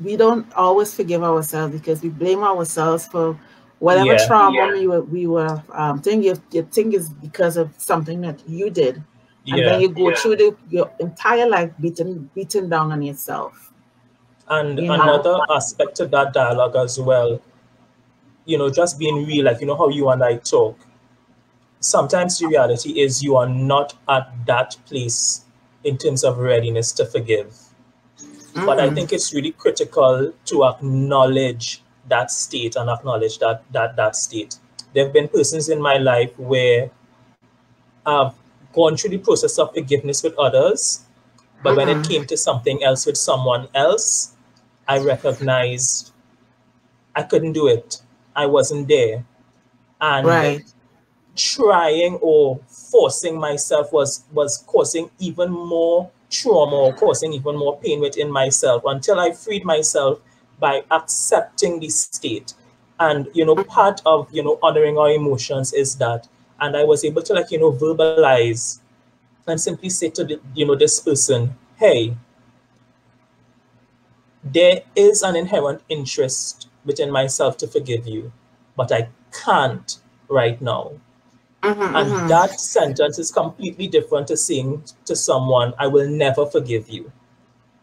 we don't always forgive ourselves because we blame ourselves for whatever yeah, trauma we were think you think is because of something that you did, and then yeah, you go through your entire life beaten down on yourself. and You know. another aspect to that dialogue as well, just being real, like how you and I talk. Sometimes the reality is you are not at that place in terms of readiness to forgive. But I Mm-hmm. think it's really critical to acknowledge that state and acknowledge that state. There have been persons in my life where I've gone through the process of forgiveness with others, but when it Mm-hmm. came to something else with someone else, I recognized I couldn't do it. I wasn't there. And Right. trying or forcing myself was causing even more trauma or causing even more pain within myself until I freed myself by accepting the state. And part of honoring our emotions is that. And I was able to verbalize and simply say to this person, hey, there is an inherent interest within myself to forgive you, but I can't right now. Mm-hmm. And Mm-hmm. that sentence is completely different to saying to someone, I will never forgive you.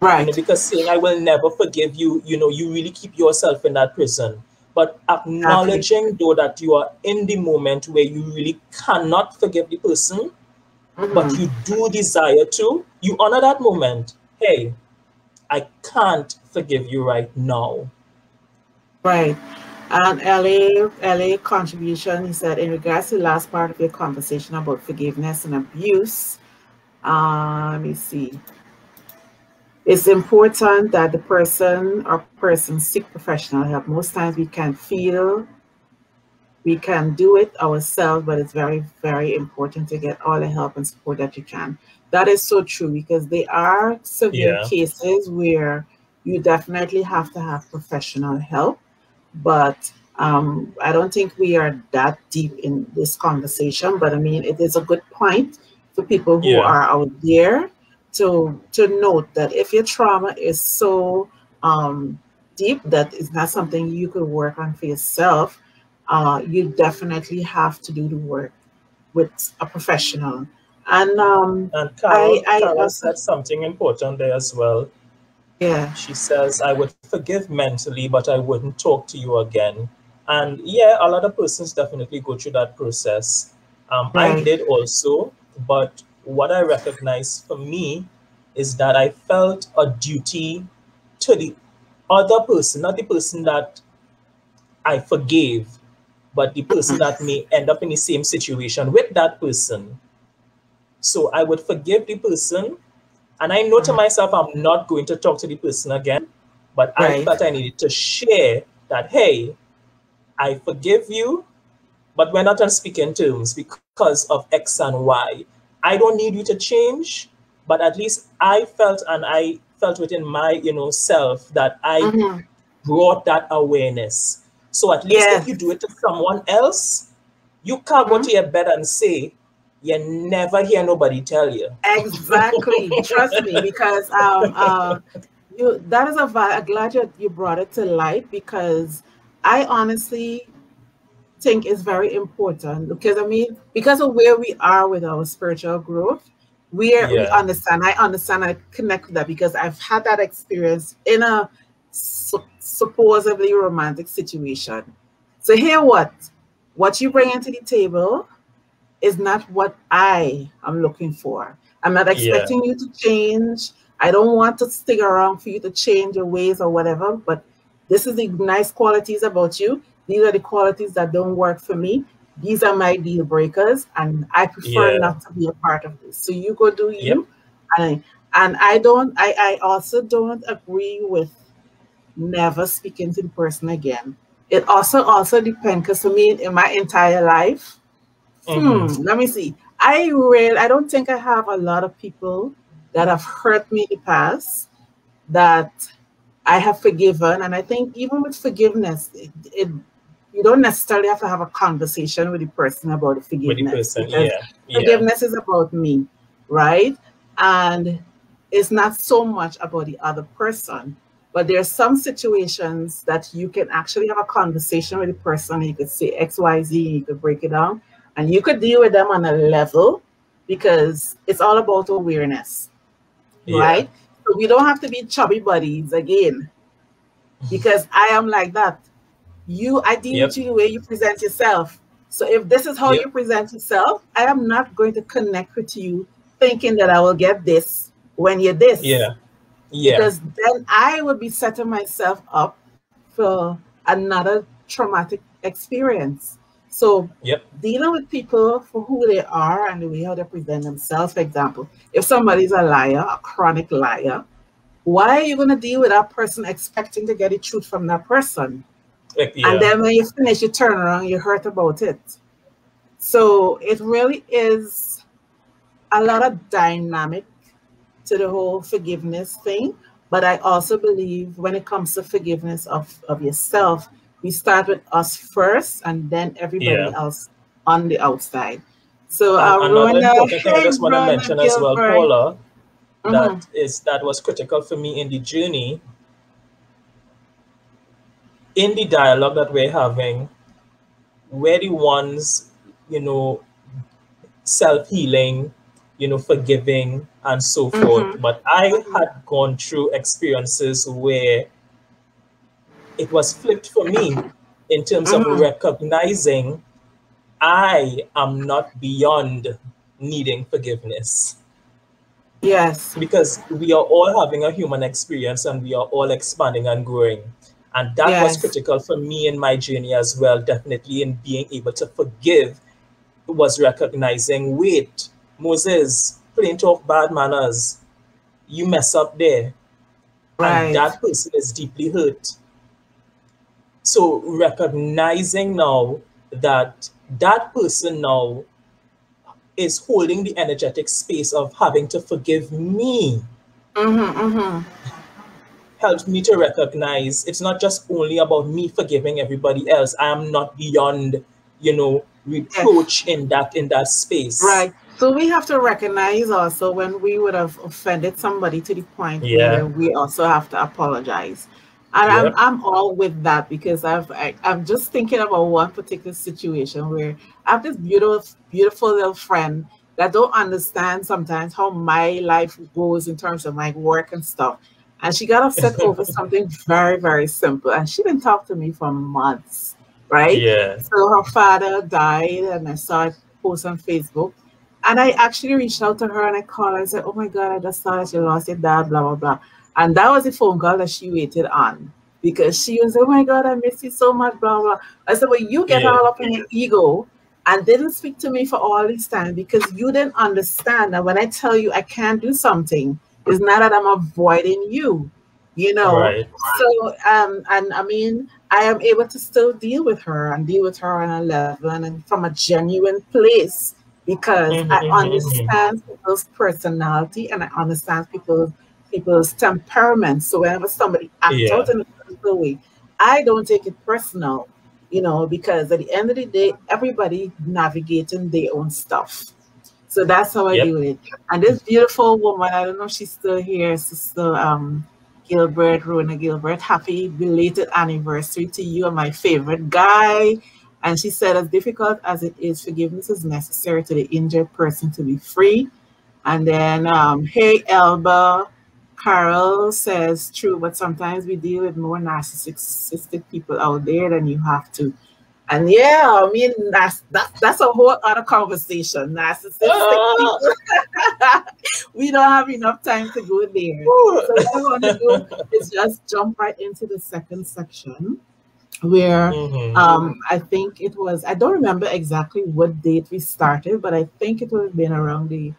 Right. Because saying I will never forgive you, you really keep yourself in that prison. But Exactly. acknowledging though that you are in the moment where you really cannot forgive the person, but Mm-hmm. you do desire to, you honor that moment. Hey, I can't forgive you right now. Right. And LA contribution, he said, in regards to the last part of your conversation about forgiveness and abuse, let me see. It's important that the person or persons seek professional help. Most times we can do it ourselves, but it's very, very important to get all the help and support that you can. That is so true because there are severe Yeah, cases where you definitely have to have professional help, but I don't think we are that deep in this conversation. But I mean, it is a good point for people who yeah, are out there to note that if your trauma is so um, deep that it's not something you could work on for yourself, you definitely have to do the work with a professional. And and I Carol also, said something important there as well. yeah, She says, I would forgive mentally, but I wouldn't talk to you again. And yeah, a lot of persons definitely go through that process. I right, did also, but what I recognize for me is that I felt a duty to the other person, not the person that I forgave, but the person that may end up in the same situation with that person. So I would forgive the person, and I know to myself I'm not going to talk to the person again, but I right, felt I needed to share that, hey, I forgive you, but we're not on speaking terms because of X and Y. I don't need you to change, but at least I felt within my self that I mm-hmm. brought that awareness. So at least if Yes, you do it to someone else, you can't go mm-hmm. to your bed and say, you never hear nobody tell you. Exactly. Trust me, because you that is I'm glad you brought it to light, because I honestly think it's very important, because I mean, because of where we are with our spiritual growth, we Yeah, understand. I understand. I connect with that because I've had that experience in a supposedly romantic situation. So here, what you bring into the table is not what I am looking for. I'm not yeah, expecting you to change. I don't want to stick around for you to change your ways or whatever, but this is the nice qualities about you. These are the qualities that don't work for me. These are my deal breakers, and I prefer yeah, not to be a part of this. So you go do yep, you. And, and I also don't agree with never speaking to the person again. It also depends, because for me, in my entire life, mm-hmm, let me see. I don't think I have a lot of people that have hurt me in the past that I have forgiven. And I think even with forgiveness, you don't necessarily have to have a conversation with the person about the with the forgiveness, person, because yeah, yeah, forgiveness is about me, right? And it's not so much about the other person. But there are some situations that you can actually have a conversation with the person. You could say X, Y, Z, you could break it down, and you could deal with them on a level, because it's all about awareness, yeah, right? So we don't have to be chubby buddies again, because I am like that. I deal yep, with you the way you present yourself. So if this is how yep, you present yourself, I am not going to connect with you thinking that I will get this when you're this, yeah, yeah, because then I would be setting myself up for another traumatic experience. So yep, dealing with people for who they are and the way how they present themselves, for example, if somebody's a liar, a chronic liar, why are you going to deal with that person expecting to get the truth from that person? like, And yeah, then when you finish, you turn around, you hurt about it. So it really is a lot of dynamic to the whole forgiveness thing. But I also believe when it comes to forgiveness of yourself, we start with us first and then everybody yeah. else on the outside. So, And another Rona, important thing I hey, just want to Rona mention as well, Gilbert. Paula, Mm-hmm, that was critical for me in the journey, in the dialogue that we're having, we're the ones, you know, self-healing, forgiving and so forth. mm-hmm, But I mm-hmm, had gone through experiences where it was flipped for me in terms of mm-hmm. recognizing I am not beyond needing forgiveness, Yes, because we are all having a human experience and we are all expanding and growing. And that was yes, critical for me in my journey as well, definitely in being able to forgive, was recognizing, wait, Moses, plain talk bad manners, you mess up there. And right. that person is deeply hurt. So recognizing now that that person now is holding the energetic space of having to forgive me Mm-hmm, mm-hmm. helped me to recognize it's not just only about me forgiving everybody else. I am not beyond, Yes. reproach in that space. Right. So we have to recognize also when we would have offended somebody to the point Yeah. where we also have to apologize. And Yep. I'm all with that, because I'm just thinking about one particular situation where I have this beautiful little friend that don't understand sometimes how my life goes in terms of my work and stuff. And she got upset over something very, very simple. And she didn't talk to me for months, right? Yeah. So her father died, and I saw it post on Facebook. And I actually reached out to her and I called her and said, "Oh my God, I just saw that you lost your dad, blah, blah, blah." And that was the phone call that she waited on, because she was, "Oh my God, I miss you so much, blah, blah." I said, "Well, you get Yeah. all up in your ego and didn't speak to me for all this time because you didn't understand that when I tell you I can't do something, it's not that I'm avoiding you, you know." Right. So, and I mean, I am able to still deal with her and deal with her on a level and from a genuine place, because Mm-hmm, I mm-hmm, mm-hmm. understand people's personality and I understand people's temperament. So whenever somebody acts out Yeah. in a particular way, I don't take it personal, because at the end of the day, everybody navigating their own stuff. So that's how I Yep. do it. And this beautiful woman, I don't know if she's still here, Sister Gilbert, Rona Gilbert, happy belated anniversary to you and my favorite guy. And she said, as difficult as it is, forgiveness is necessary to the injured person to be free. And then, hey, Elba, Carol says, true, but sometimes we deal with more narcissistic people out there than you have to. And yeah, I mean that's a whole other conversation. Narcissistic Ah! people. We don't have enough time to go there. So what I want to do is just jump right into the second section where Mm-hmm. I think it was, I don't remember exactly what date we started, but I think it would have been around the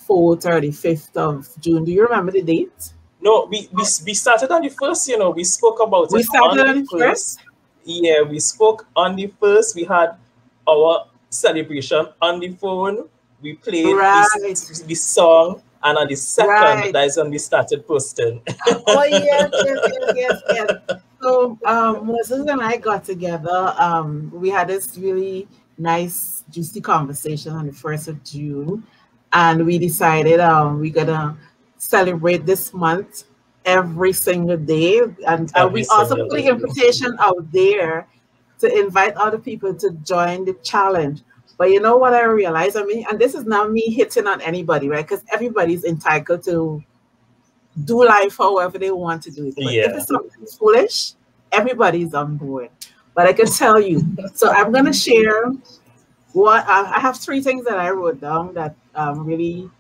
4th or the 5th of June. Do you remember the date? No, we started on the first, we spoke about We it started on the on the first? first. Yeah, we spoke on the first. We had our celebration on the phone. We played Right, the song, and on the second, right. that is when we started posting. Oh yes, yes, yes, yes, yes. So Moses and I got together. We had this really nice, juicy conversation on the 1st of June, and we decided we're gonna celebrate this month every single day. And Every we also single put the day. invitation out there to invite other people to join the challenge. But you know what I realized? I mean, and this is not me hitting on anybody, right? Because everybody's entitled to do life however they want to do it. But if Yeah. it's something foolish, everybody's on board. But I can tell you. So I'm going to share what I have 3 things that I wrote down that really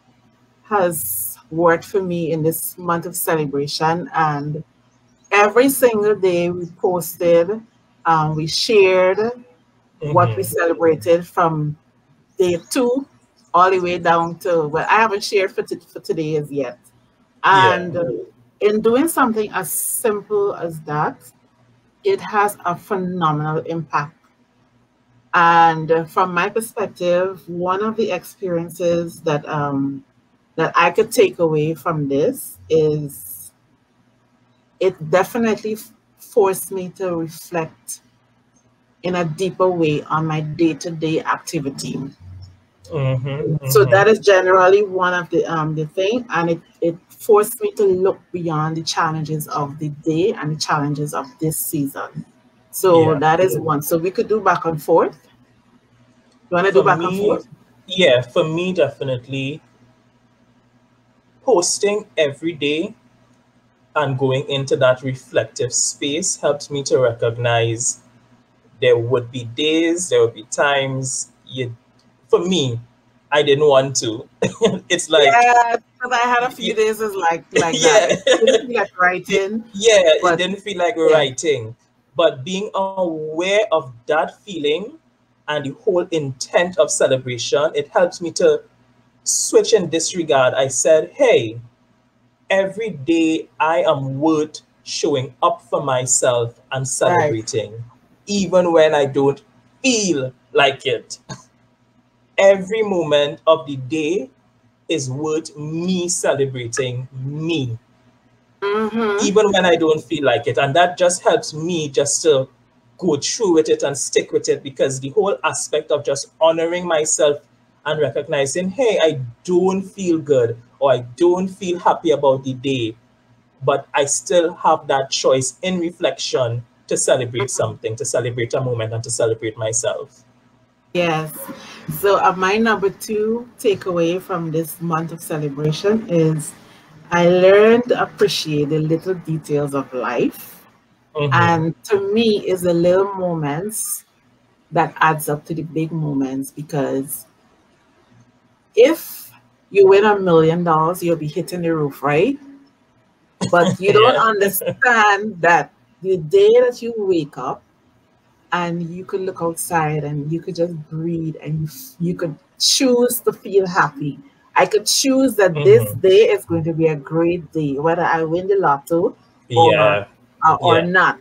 has worked for me in this month of celebration. And every single day we posted, we shared what we Mm-hmm. celebrated from day 2 all the way down to, well, I haven't shared for today as yet. Yeah. And in doing something as simple as that, it has a phenomenal impact. And from my perspective, one of the experiences that I could take away from this is it definitely forced me to reflect in a deeper way on my day-to-day activity. Mm-hmm. So Mm-hmm. that is generally one of the thing, and it forced me to look beyond the challenges of the day and the challenges of this season. So Yeah. that is one. So we could do back and forth. You want to do For back and me, forth? yeah, for me, definitely posting every day and going into that reflective space helped me to recognize there would be days, there would be times for me, I didn't want to. It's like, Yeah, because I had a few y- days is like that. yeah, It didn't feel like writing, yeah, it but didn't feel like yeah, writing. But being aware of that feeling and the whole intent of celebration, it helps me to switch and disregard. I said, hey, every day I am worth showing up for myself and right. celebrating, even when I don't feel like it. Every moment of the day is worth me celebrating me, Mm-hmm. even when I don't feel like it. And that just helps me just to go through with it and stick with it, because the whole aspect of just honoring myself and recognizing, hey, I don't feel good or I don't feel happy about the day, but I still have that choice in reflection to celebrate something, to celebrate a moment, and to celebrate myself. Yes. So my number 2 takeaway from this month of celebration is I learned to appreciate the little details of life. Mm-hmm. And to me, is the little moments that adds up to the big moments, because if you win $1 million, you'll be hitting the roof, right? But you don't Yeah. understand that the day that you wake up and you could look outside and you could just breathe and you could choose to feel happy. I could choose that this Mm-hmm. day is going to be a great day, whether I win the lotto or Yeah. or Yeah. not.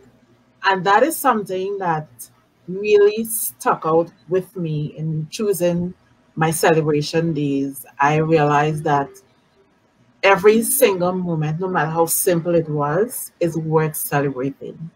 And that is something that really stuck out with me in choosing my celebration days. I realized that every single moment, no matter how simple it was, is worth celebrating.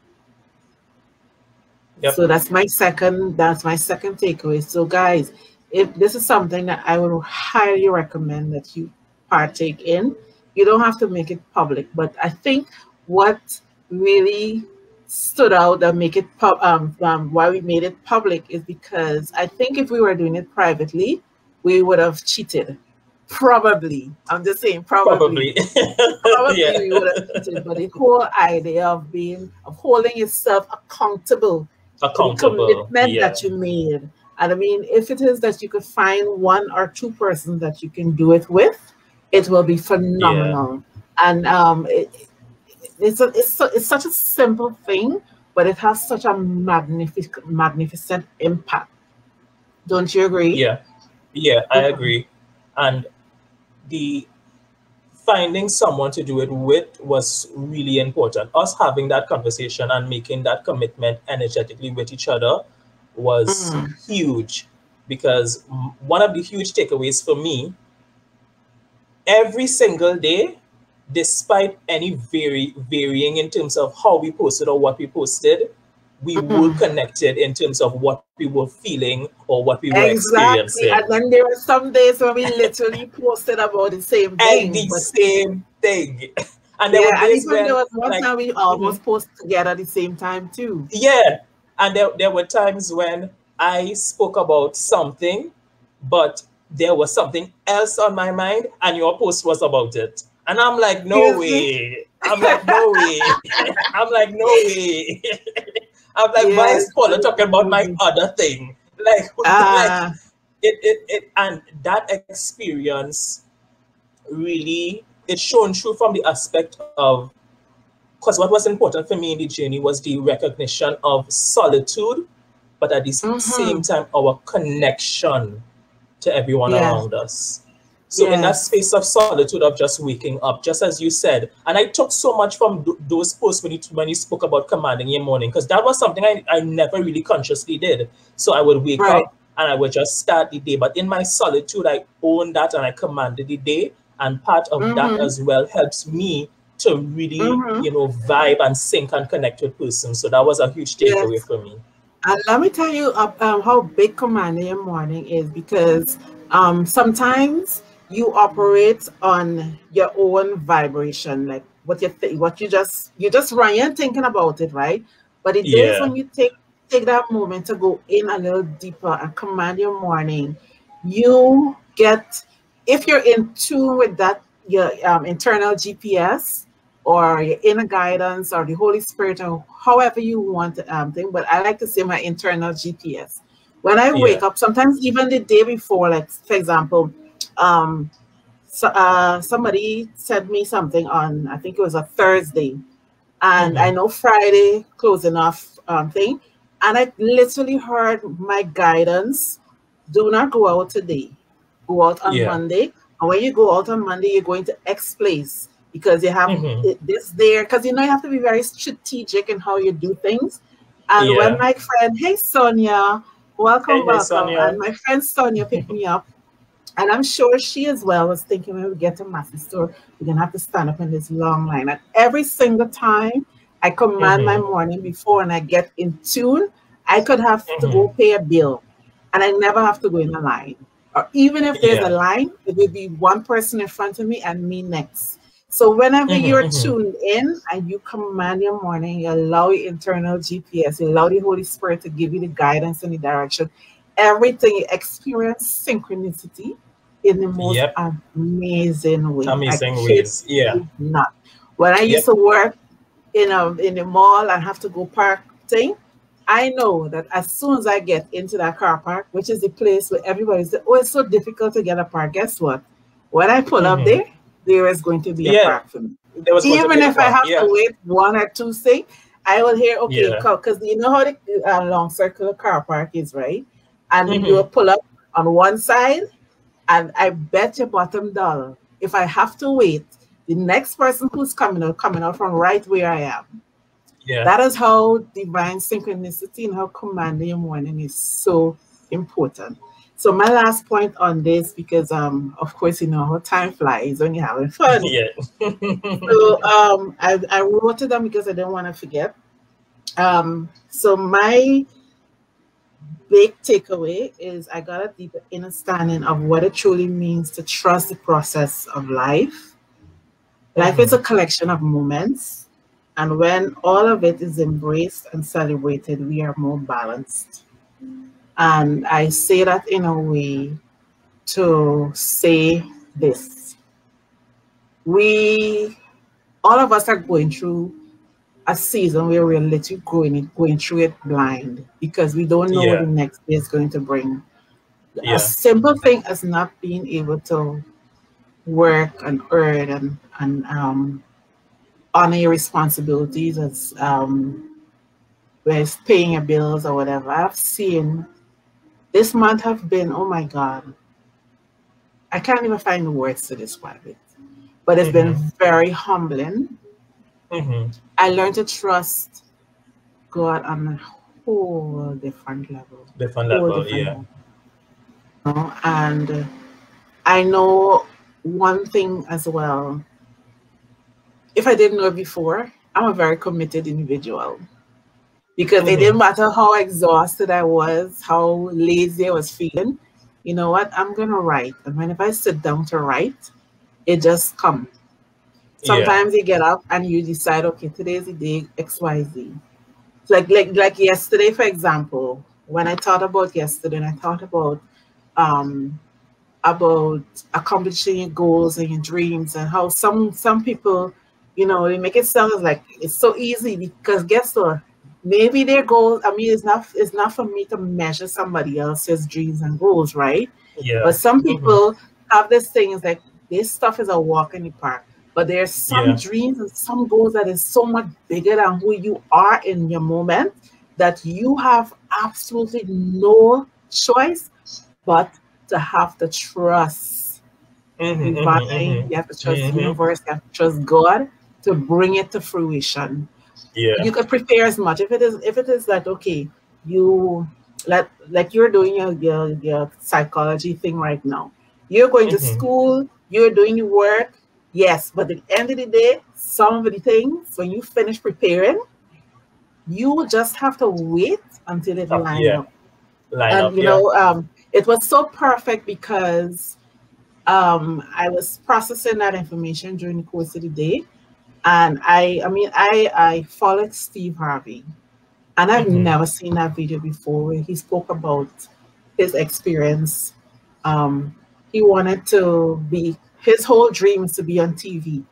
Yep. So that's my second takeaway. So guys, if this is something that I would highly recommend that you partake in. You don't have to make it public, but I think what really stood out and make it why we made it public is because I think if we were doing it privately, we would have cheated. Probably. I'm just saying probably. Probably. Probably Yeah. we would have cheated. But the whole idea of holding yourself accountable to the Accountable. commitment Yeah. that you made. And I mean, if it is that you could find one or two persons that you can do it with, it will be Yeah. phenomenal. And it's such a simple thing, but it has such a magnificent impact. Don't you agree? Yeah. Yeah, I Mhm. agree. And the finding someone to do it with was really important. Us having that conversation and making that commitment energetically with each other was Mhm. huge, because one of the huge takeaways for me, every single day, despite any varying in terms of how we posted or what we posted, we were Mhm. connected in terms of what we were feeling or what we were Exactly. experiencing. And then there were some days when we literally posted about the same And thing. the But same thing. And there were yeah, and days even there when, was one like, time we mhm, almost posted together at the same time too. yeah. And there were times when I spoke about something, but there was something else on my mind, and your post was about it. And I'm like, no Seriously? way. I'm like, no way. I'm like, no way. I'm like, why Yes. is Paula talking about my other thing? Like, like Ah. and that experience really, it's shown through from the aspect of, because what was important for me in the journey was the recognition of solitude, but at the same Mhm. time, our connection to everyone Yes. around us. So in that Yes. space of solitude of just waking up, just as you said, and I took so much from those posts when you spoke about commanding your morning, because that was something I never really consciously did. So I would wake Right. up and I would just start the day, but in my solitude, I owned that and I commanded the day, and part of that Mhm. as well helps me to really, Mhm. vibe and sync and connect with persons. So that was a huge takeaway Yes. for me. And let me tell you how big commanding your morning is because sometimes you operate on your own vibration, like what you just run. You're thinking about it, right? But the days Yeah. when you take that moment to go in a little deeper and command your morning, you get if you're in tune with that your internal GPS or your inner guidance or the Holy Spirit or however you want to thing. But I like to say my internal GPS. When I Yeah. wake up, sometimes even the day before, like for example, um, somebody sent me something on I think it was a Thursday, and I Mm-hmm. know Friday closing off thing, and I literally heard my guidance: do not go out today. Go out on Yeah. Monday, and when you go out on Monday, you're going to X place because you have Mm-hmm. this there. Because you have to be very strategic in how you do things. And when Yeah. my friend, hey Sonia, Hey, welcome, hey, welcome, and Sonia. my friend Sonia picked me up, and I'm sure she as well was thinking when we get to Massey store, we're gonna have to stand up in this long line. And every single time I command my Mm-hmm. morning before and I get in tune, I could have to Mm-hmm. go pay a bill and I never have to go in a line. Or even if there's a Yeah. line, it will be one person in front of me and me next. So whenever Mm-hmm. you're Mm-hmm. tuned in and you command your morning, you allow your internal GPS, you allow the Holy Spirit to give you the guidance and the direction. Everything you experience synchronicity in the most Yep. amazing way. I Amazing kid ways. Yeah. you not. When I used Yep. to work in the mall and have to go park thing, I know that as soon as I get into that car park, which is the place where everybody says, oh, it's so difficult to get a park. Guess what? When I pull up Mm-hmm. there is going to be a Yeah. park for me. There was going to be Even a if I park. have to Yeah. wait one or two things, I will hear, okay, Yeah. because you know how the long circular car park is, right? And you will Mm-hmm. pull up on one side, and I bet your bottom dollar, if I have to wait, the next person who's coming out from right where I am. Yeah. That is how divine synchronicity and how commanding your morning is so important. So my last point on this, because of course you know how time flies when you're having fun. Yeah. So I wrote it down because I didn't want to forget. So my big takeaway is I got a deeper understanding of what it truly means to trust the process of life. Life is a Mm-hmm. collection of moments, and when all of it is embraced and celebrated, we are more balanced. And I say that in a way to say this. We, all of us are going through a season where we're literally going through it blind because we don't know what the Yeah. next day is going to bring. A Yeah. simple thing as not being able to work and earn and honor your responsibilities as with paying your bills or whatever. I've seen this month have been, oh my God, I can't even find the words to describe it. But it's been Mm-hmm. very humbling. Mm-hmm. I learned to trust God on a whole different level. Different Whole level. different Yeah. level. And I know one thing as well. If I didn't know before, I'm a very committed individual because it didn't Mm-hmm. matter how exhausted I was, how lazy I was feeling. You know what? I'm gonna write, and when if I sit down to write, it just comes. Yeah. Sometimes you get up and you decide, okay, today's the day X Y Z. Like yesterday, for example, when I thought about yesterday, and I thought um about accomplishing your goals and your dreams and how some people, they make it sound like it's so easy because guess what? Maybe their goals, I mean, it's not for me to measure somebody else's dreams and goals, right? Yeah. But some Mm-hmm. people have this thing is like this stuff is a walk in the park. But there's some Yeah. dreams and some goals that is so much bigger than who you are in your moment that you have absolutely no choice but to have to trust Mm-hmm. divine, Mm-hmm. you have to trust Mm-hmm. universe, you have to trust God to bring it to fruition. Yeah. You could prepare as much. If it is like okay, you like you're doing your psychology thing right now. You're going to Mm-hmm. school, you're doing your work, yes, but at the end of the day, some of the things when you finish preparing, you just have to wait until it line Yeah. up. Line And up. Yeah. it was so perfect because I was processing that information during the course of the day. And I followed Steve Harvey, and I've Mm-hmm. never seen that video before where he spoke about his experience. Um, he wanted to be, his whole dream is to be on TV,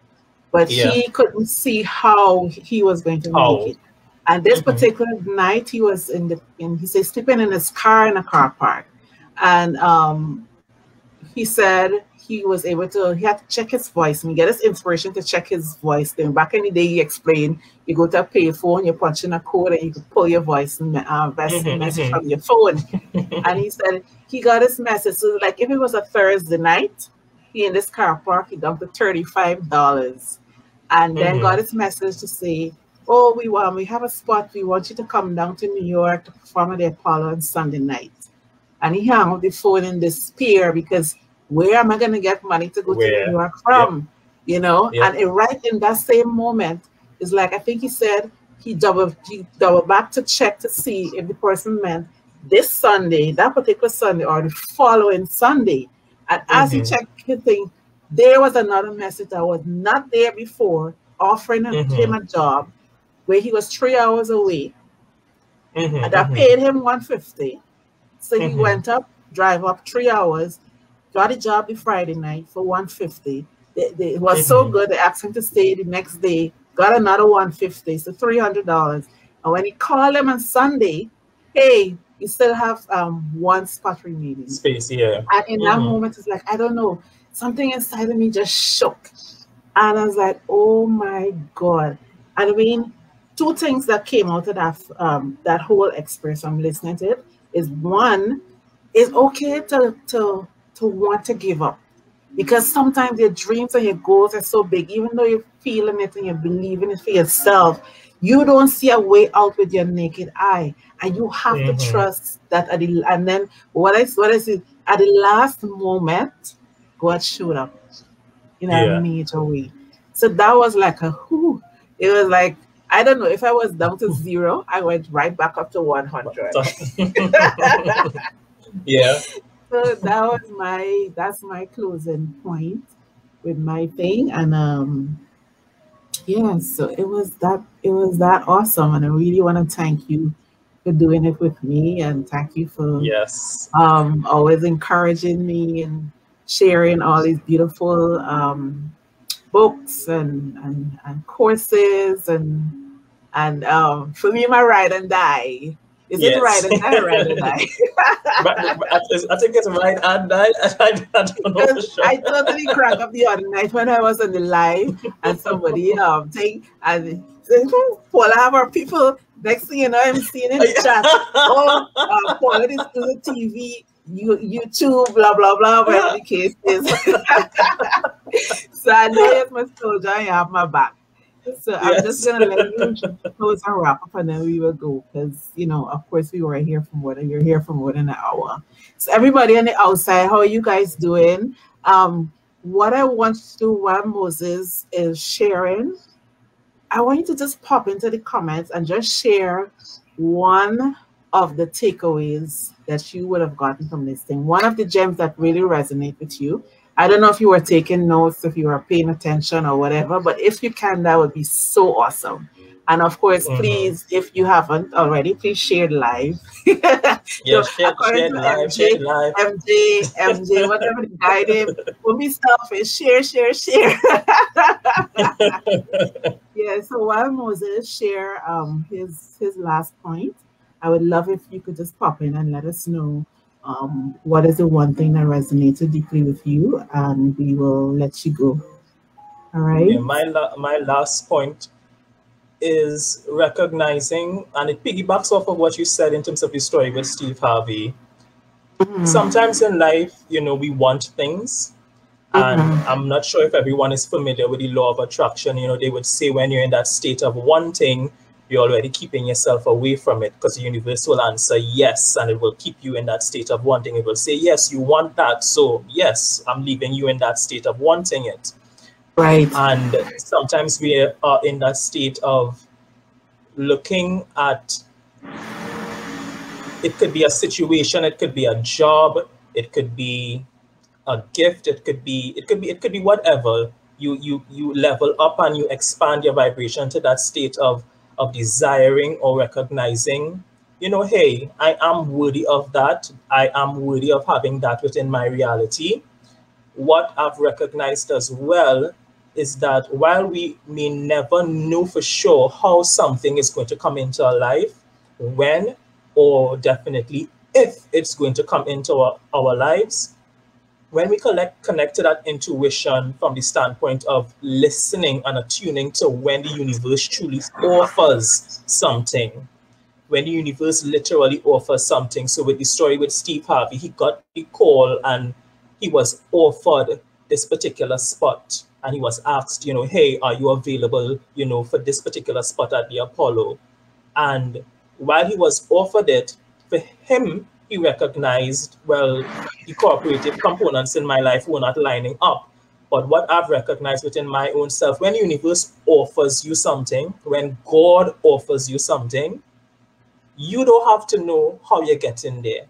but Yeah. he couldn't see how he was going to make How? it. And this Mm-hmm. particular night, he was he said, sleeping in his car in a car park. And he said he was able to, he had to check his voice and get his inspiration to check his voice. Then back in the day, he explained you go to a payphone, you punch in a code, and you can pull your voice and message Mm-hmm. from your phone. And Mm-hmm. he said he got his message. So, like, if it was a Thursday night, he in this car park, he dumped the $35 and then got Mm-hmm. his message to say, oh, we have a spot. We want you to come down to New York to perform at the Apollo on Sunday night. And he hung up the phone in despair because where am I going to get money to go to New Where? York Yep. from? Yep. And right in that same moment, it's like I think he said he doubled back to check to see if the person meant this Sunday, that particular Sunday, or the following Sunday. And as he Mm-hmm. checked his thing, there was another message that was not there before, offering him Mm-hmm. a job where he was 3 hours away. And Mm-hmm. that Mm-hmm. paid him 150. So he Mm-hmm. went up, drive up 3 hours, got a job the Friday night for 150. It was so Mm-hmm. good they asked him to stay the next day, got another 150, so $300. And when he called him on Sunday, hey, you still have one spot remaining. Space. Yeah. And in that Mm-hmm. moment, it's like, I don't know, something inside of me just shook. And I was like, oh my God. And I mean, two things that came out of that whole experience I'm listening to it is one, it's okay to want to give up. Because sometimes your dreams and your goals are so big, even though you're feeling it and you're believing it for yourself, you don't see a way out with your naked eye. And you have to Mm-hmm. trust that and then what I see at the last moment, God showed up in a Yeah. major way. So that was like a whew. It was like I don't know, if I was down to 0, I went right back up to 100. Yeah. So that's my closing point with my thing. And yeah, so it was that awesome. And I really want to thank you for doing it with me, and thank you for Yes. always encouraging me and sharing all these beautiful books and courses and for me, my ride and die. Is it ride Yes. and die or ride and die? I think it's right and night. I don't know Because for sure. I totally crack up the other night when I was on the live and somebody take and say, "Oh, Paula have our people." Next thing you know, I'm seeing in the chat, "Oh, Paula is to the TV, YouTube, blah blah blah," whatever the case is. So I know it's my soldier, and you have my back. So I'm just Yes. gonna let you close and wrap up, and then we will go because of course, we were here for you're here for more than an hour. So everybody on the outside, how are you guys doing? What I want to do while Moses is sharing, I want you to just pop into the comments and just share one of the takeaways that you would have gotten from this thing. One of the gems that really resonate with you. I don't know if you were taking notes, if you were paying attention or whatever, but if you can, that would be so awesome. And of course, Mm-hmm. please, if you haven't already, please share live. Yeah, So according to share MJ, it live. MJ, whatever the guy name, will be selfish. Share, share, share. Yeah, so while Moses share his last point, I would love if you could just pop in and let us know what is the one thing that resonated deeply with you, and we will let you go. All right. Yeah, my last point is recognizing, and it piggybacks off of what you said in terms of your story with Steve Harvey. Mm-hmm. Sometimes in life, we want things, and Mm-hmm. I'm not sure if everyone is familiar with the law of attraction. They would say when you're in that state of wanting, you're already keeping yourself away from it because the universe will answer yes, and it will keep you in that state of wanting. It will say, yes, you want that. So, yes, I'm leaving you in that state of wanting it. Right. And sometimes we are in that state of looking at, it could be a situation, it could be a job, it could be a gift, it could be whatever. You level up and you expand your vibration to that state of desiring or recognizing, hey, I am worthy of that. I am worthy of having that within my reality. What I've recognized as well is that while we may never know for sure how something is going to come into our life, when, or definitely if it's going to come into our lives, when we connect to that intuition from the standpoint of listening and attuning to when the universe truly offers something, when the universe literally offers something. So with the story with Steve Harvey, he got the call and he was offered this particular spot. And he was asked, hey, are you available, for this particular spot at the Apollo? And while he was offered it, for him, he recognized, well, the cooperative components in my life were not lining up. But what I've recognized within my own self, when the universe offers you something, when God offers you something, you don't have to know how you're getting there.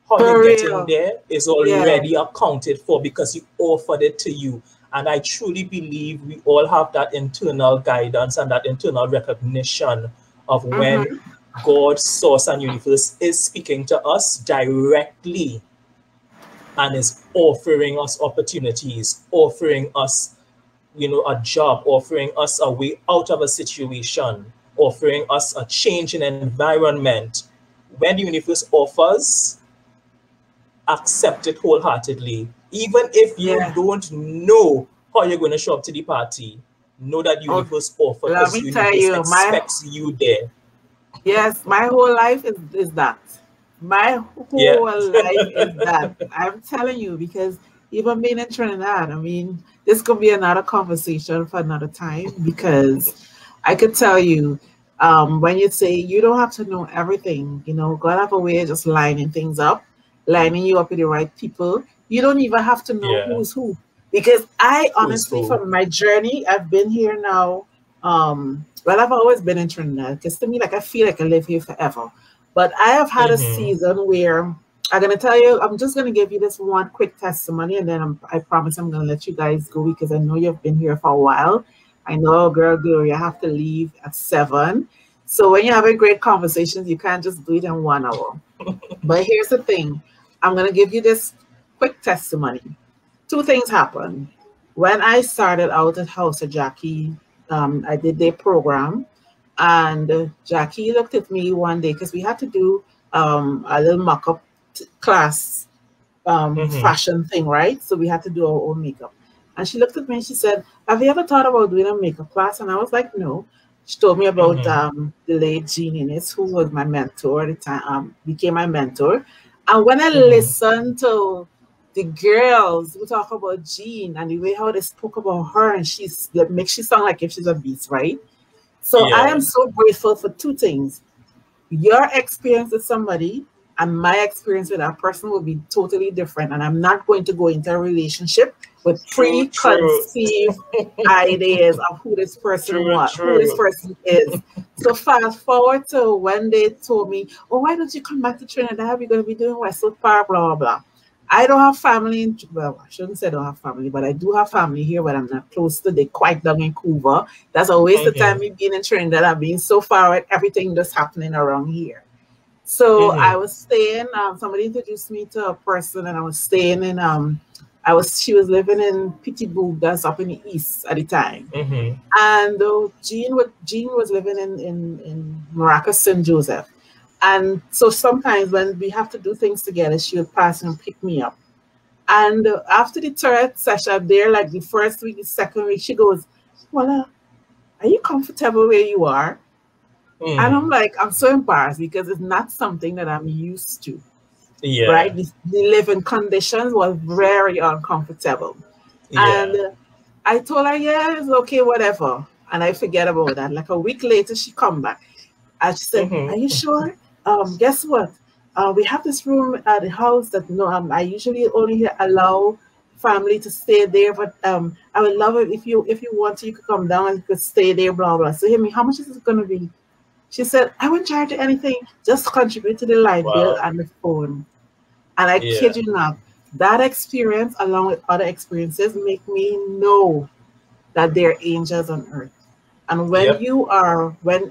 How you're For getting real. there is Yeah. already accounted for because he offered it to you. And I truly believe we all have that internal guidance and that internal recognition of when Mm-hmm. God, source, and universe is speaking to us directly and is offering us opportunities, offering us, a job, offering us a way out of a situation, offering us a change in environment. When the universe offers, accept it wholeheartedly. Even if you Yeah. don't know how you're going to show up to the party, know that the Oh, universe offers let because me the tell universe you, expects you there. yes, my whole life is that. My Yeah. whole life is that. I'm telling you, because even being in Trinidad, I mean, this could be another conversation for another time because I could tell you, when you say you don't have to know everything, God have a way of just lining things up, lining you up with the right people. You don't even have to know Yeah. who's who. Because I Who is honestly, who? from my journey, I've been here now. Well, I've always been in Trinidad because to me, like I feel like I live here forever. But I have had a Mm-hmm. season where I'm gonna tell you, I'm just gonna give you this one quick testimony, and then I promise I'm gonna let you guys go because I know you've been here for a while. I know, girl, Gloria, you have to leave at 7. So when you're having great conversations, you can't just do it in 1 hour. But here's the thing, I'm gonna give you this quick testimony. Two things happened. When I started out at House of Jackie, I did their program, and Jackie looked at me one day because we had to do a little mock-up class Mm-hmm. fashion thing, right? So we had to do our own makeup. And she looked at me and she said, "Have you ever thought about doing a makeup class?" And I was like, "No." She told me about Mm-hmm. the late Jean Innes, who was my mentor at the time, became my mentor. And when I Mm-hmm. listened to the girls who talk about Jean and the way how they spoke about her, and she's that makes she sound like if she's a beast, right? So I am Yeah. so grateful for two things. Your experience with somebody and my experience with that person will be totally different. And I'm not going to go into a relationship with True, true. preconceived ideas of who this person True, was, who this true. person is. So fast forward to when they told me, "Oh, why don't you come back to Trinidad? We're going to be doing Westwood Park, blah, blah, blah." I don't have family in, well, I shouldn't say I don't have family, but I do have family here, but I'm not close to. They quite down in Cuba. That's a waste of time Mm-hmm. me being in Trinidad and being so far with everything that's happening around here. So I Mm-hmm. was staying. Somebody introduced me to a person, and I was staying in. She was living in Pittsburgh, that's up in the east at the time. Mm-hmm. And Jean was living in Maracas, St. Joseph. And so sometimes when we have to do things together, she would pass and pick me up. And after the third session, there, like the first week, the second week, she goes, "Well, are you comfortable where you are?" And I'm Mm. like, I'm so embarrassed because it's not something that I'm used to, right? Yeah. The living conditions was very uncomfortable. And Yeah. I told her, "Yeah, it's okay, whatever." And I forget about that. Like a week later, she come back and she said, "Are you Mm-hmm. sure? Guess what? We have this room at the house that no, I usually only allow family to stay there, but I would love it if you want to, you could come down and you could stay there, blah blah." So, hear me, how much is it going to be? She said, "I won't charge you anything, just contribute to the light bill Wow. and the phone." And I kid Yeah. you not, that experience, along with other experiences, make me know that there are angels on earth. And Yep. when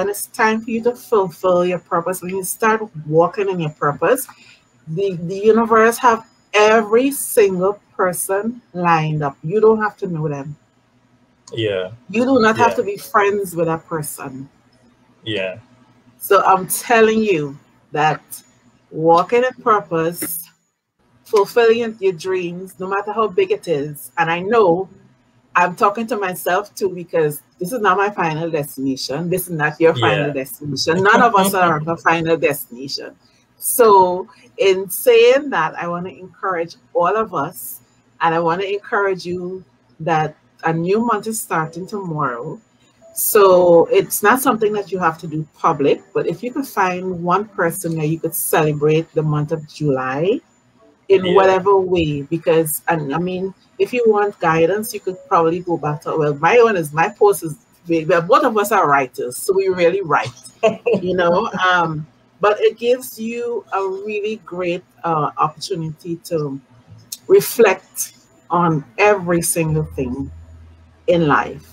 it's time for you to fulfill your purpose, when you start walking in your purpose, the universe have every single person lined up. You don't have to know them. Yeah. You do not have Yeah. to be friends with that person. Yeah. So I'm telling you that walking in purpose, fulfilling your dreams, no matter how big it is, and I know I'm talking to myself too because this is not my final destination. This is not your final Yeah. destination. None of us are the final destination. So, in saying that, I want to encourage all of us, and I want to encourage you that a new month is starting tomorrow. So it's not something that you have to do public, but if you could find one person that you could celebrate the month of July in Yeah. whatever way, because, and I mean, if you want guidance, you could probably go back to, well, my post is, well, both of us are writers, so we really write, you know, but it gives you a really great opportunity to reflect on every single thing in life.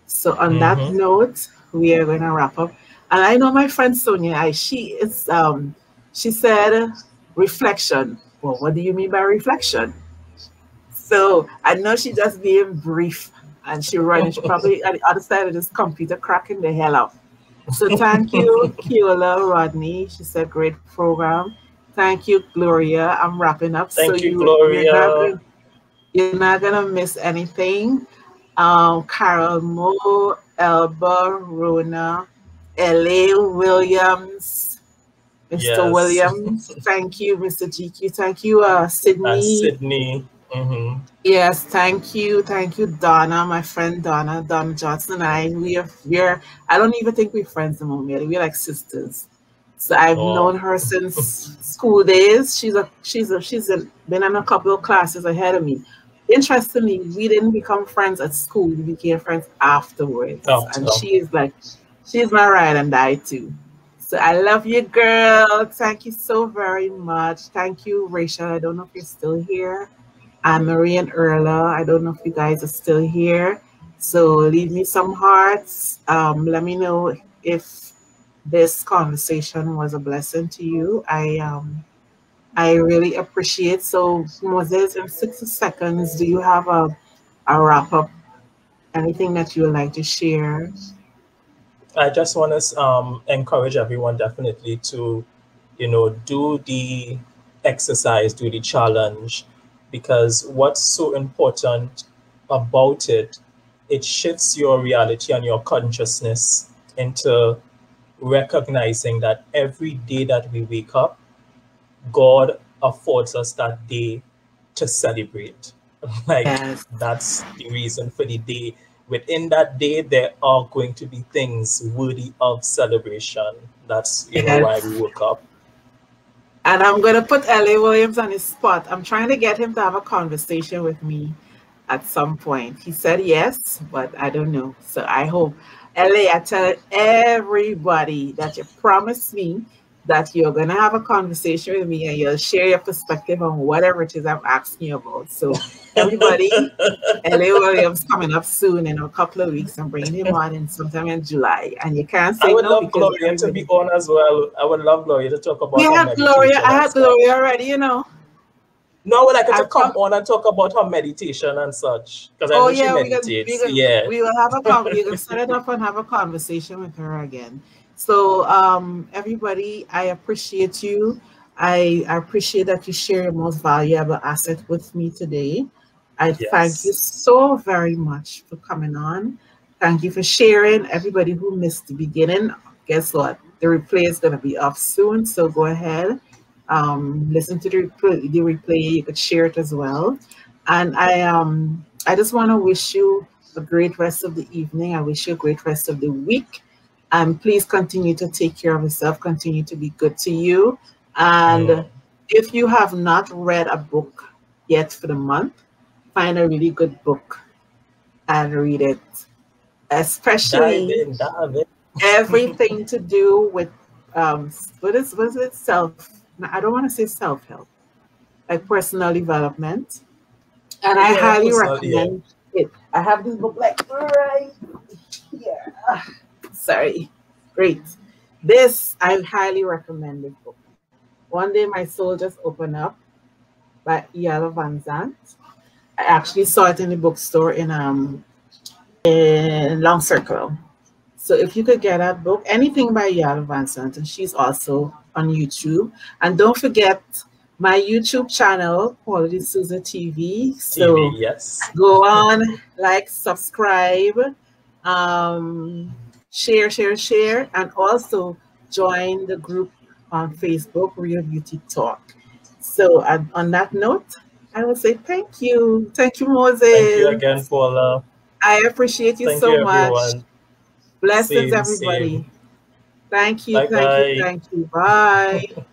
So on that Mm-hmm. note, we are going to wrap up. And I know my friend Sonia, she said reflection. Well, what do you mean by reflection? So I know she just being brief and she running. She probably at the other side of this computer cracking the hell up. So thank you, Kiola Rodney. She said great program. Thank you, Gloria. I'm wrapping up. So Thank you, Gloria. you're not gonna miss anything. Carol Moore, Elba, Rona, L.A. Williams, Mr. Yes. Williams. Thank you, Mr. GQ. Thank you, And Sydney. Sydney. Mm-hmm. Yes, thank you, Donna, my friend Donna Johnson and I. We're I don't even think we're friends anymore. We're like sisters. So I've Oh. known her since school days. She's been in a couple of classes ahead of me. Interestingly, we didn't become friends at school. We became friends afterwards. And After. she's my ride and die too. So I love you, girl. Thank you so very much. Thank you, Rachel. I don't know if you're still here. And Marie and Erla, I don't know if you guys are still here. So leave me some hearts. Let me know if this conversation was a blessing to you. I really appreciate. So Moses, in 60 seconds, do you have a wrap up? Anything that you would like to share? I just want to encourage everyone definitely to, do the exercise, do the challenge, because what's so important about it, it shifts your reality and your consciousness into recognizing that every day that we wake up, God affords us that day to celebrate. Like, Yes, that's the reason for the day. Within that day, there are going to be things worthy of celebration. That's, why we yes. woke up. And I'm going to put L.A. Williams on his spot. I'm trying to get him to have a conversation with me at some point. He said yes, but I don't know. So I hope. LA, I tell everybody that you promise me that you're going to have a conversation with me and you'll share your perspective on whatever it is I'm asking you about. So, everybody, LA Williams coming up soon in a couple of weeks. I'm bringing him on in sometime in July. And you can't I say would no love because Gloria to be everybody. on as well. I would love Gloria to talk We about her had Gloria. meditation I and had stuff. Gloria already. No, I would like her I to come pro- on and talk about her meditation and such, because I Oh know she yeah, we can we meditates. can Yeah. we will have you can set it up and have a conversation with her again. So everybody, I appreciate you. I appreciate that you share your most valuable asset with me today. I thank you Yes. so very much for coming on. Thank you for sharing. Everybody who missed the beginning, guess what? The replay is gonna be up soon. So go ahead. Listen to the replay. You could share it as well. And I just want to wish you a great rest of the evening. I wish you a great rest of the week. And please continue to take care of yourself, continue to be good to you. Mm. And if you have not read a book yet for the month, find a really good book and read it. Dive Especially in, dive everything to do with what is it? I don't want to say self-help, like personal development. And I Yeah, highly personally, yeah. recommend it. I have this book like right here. Sorry. Great. This, I highly recommend this book. One Day My Soul Just Opened Up by Iala Van Zandt. I actually saw it in the bookstore in Long Circle. So if you could get that book, anything by Iala Van Zandt, and she's also on YouTube. And don't forget my YouTube channel, Quality Susan TV. TV, So yes. go on, like, subscribe, share, and also join the group on Facebook, Real Beauty Talk. So, on that note, I will say thank you. Thank you, Thank you again, Moses. Paula. I appreciate you Thank so you, much. everyone. Blessings, Same, same. everybody. Thank you, Bye thank you, bye. thank you. Bye.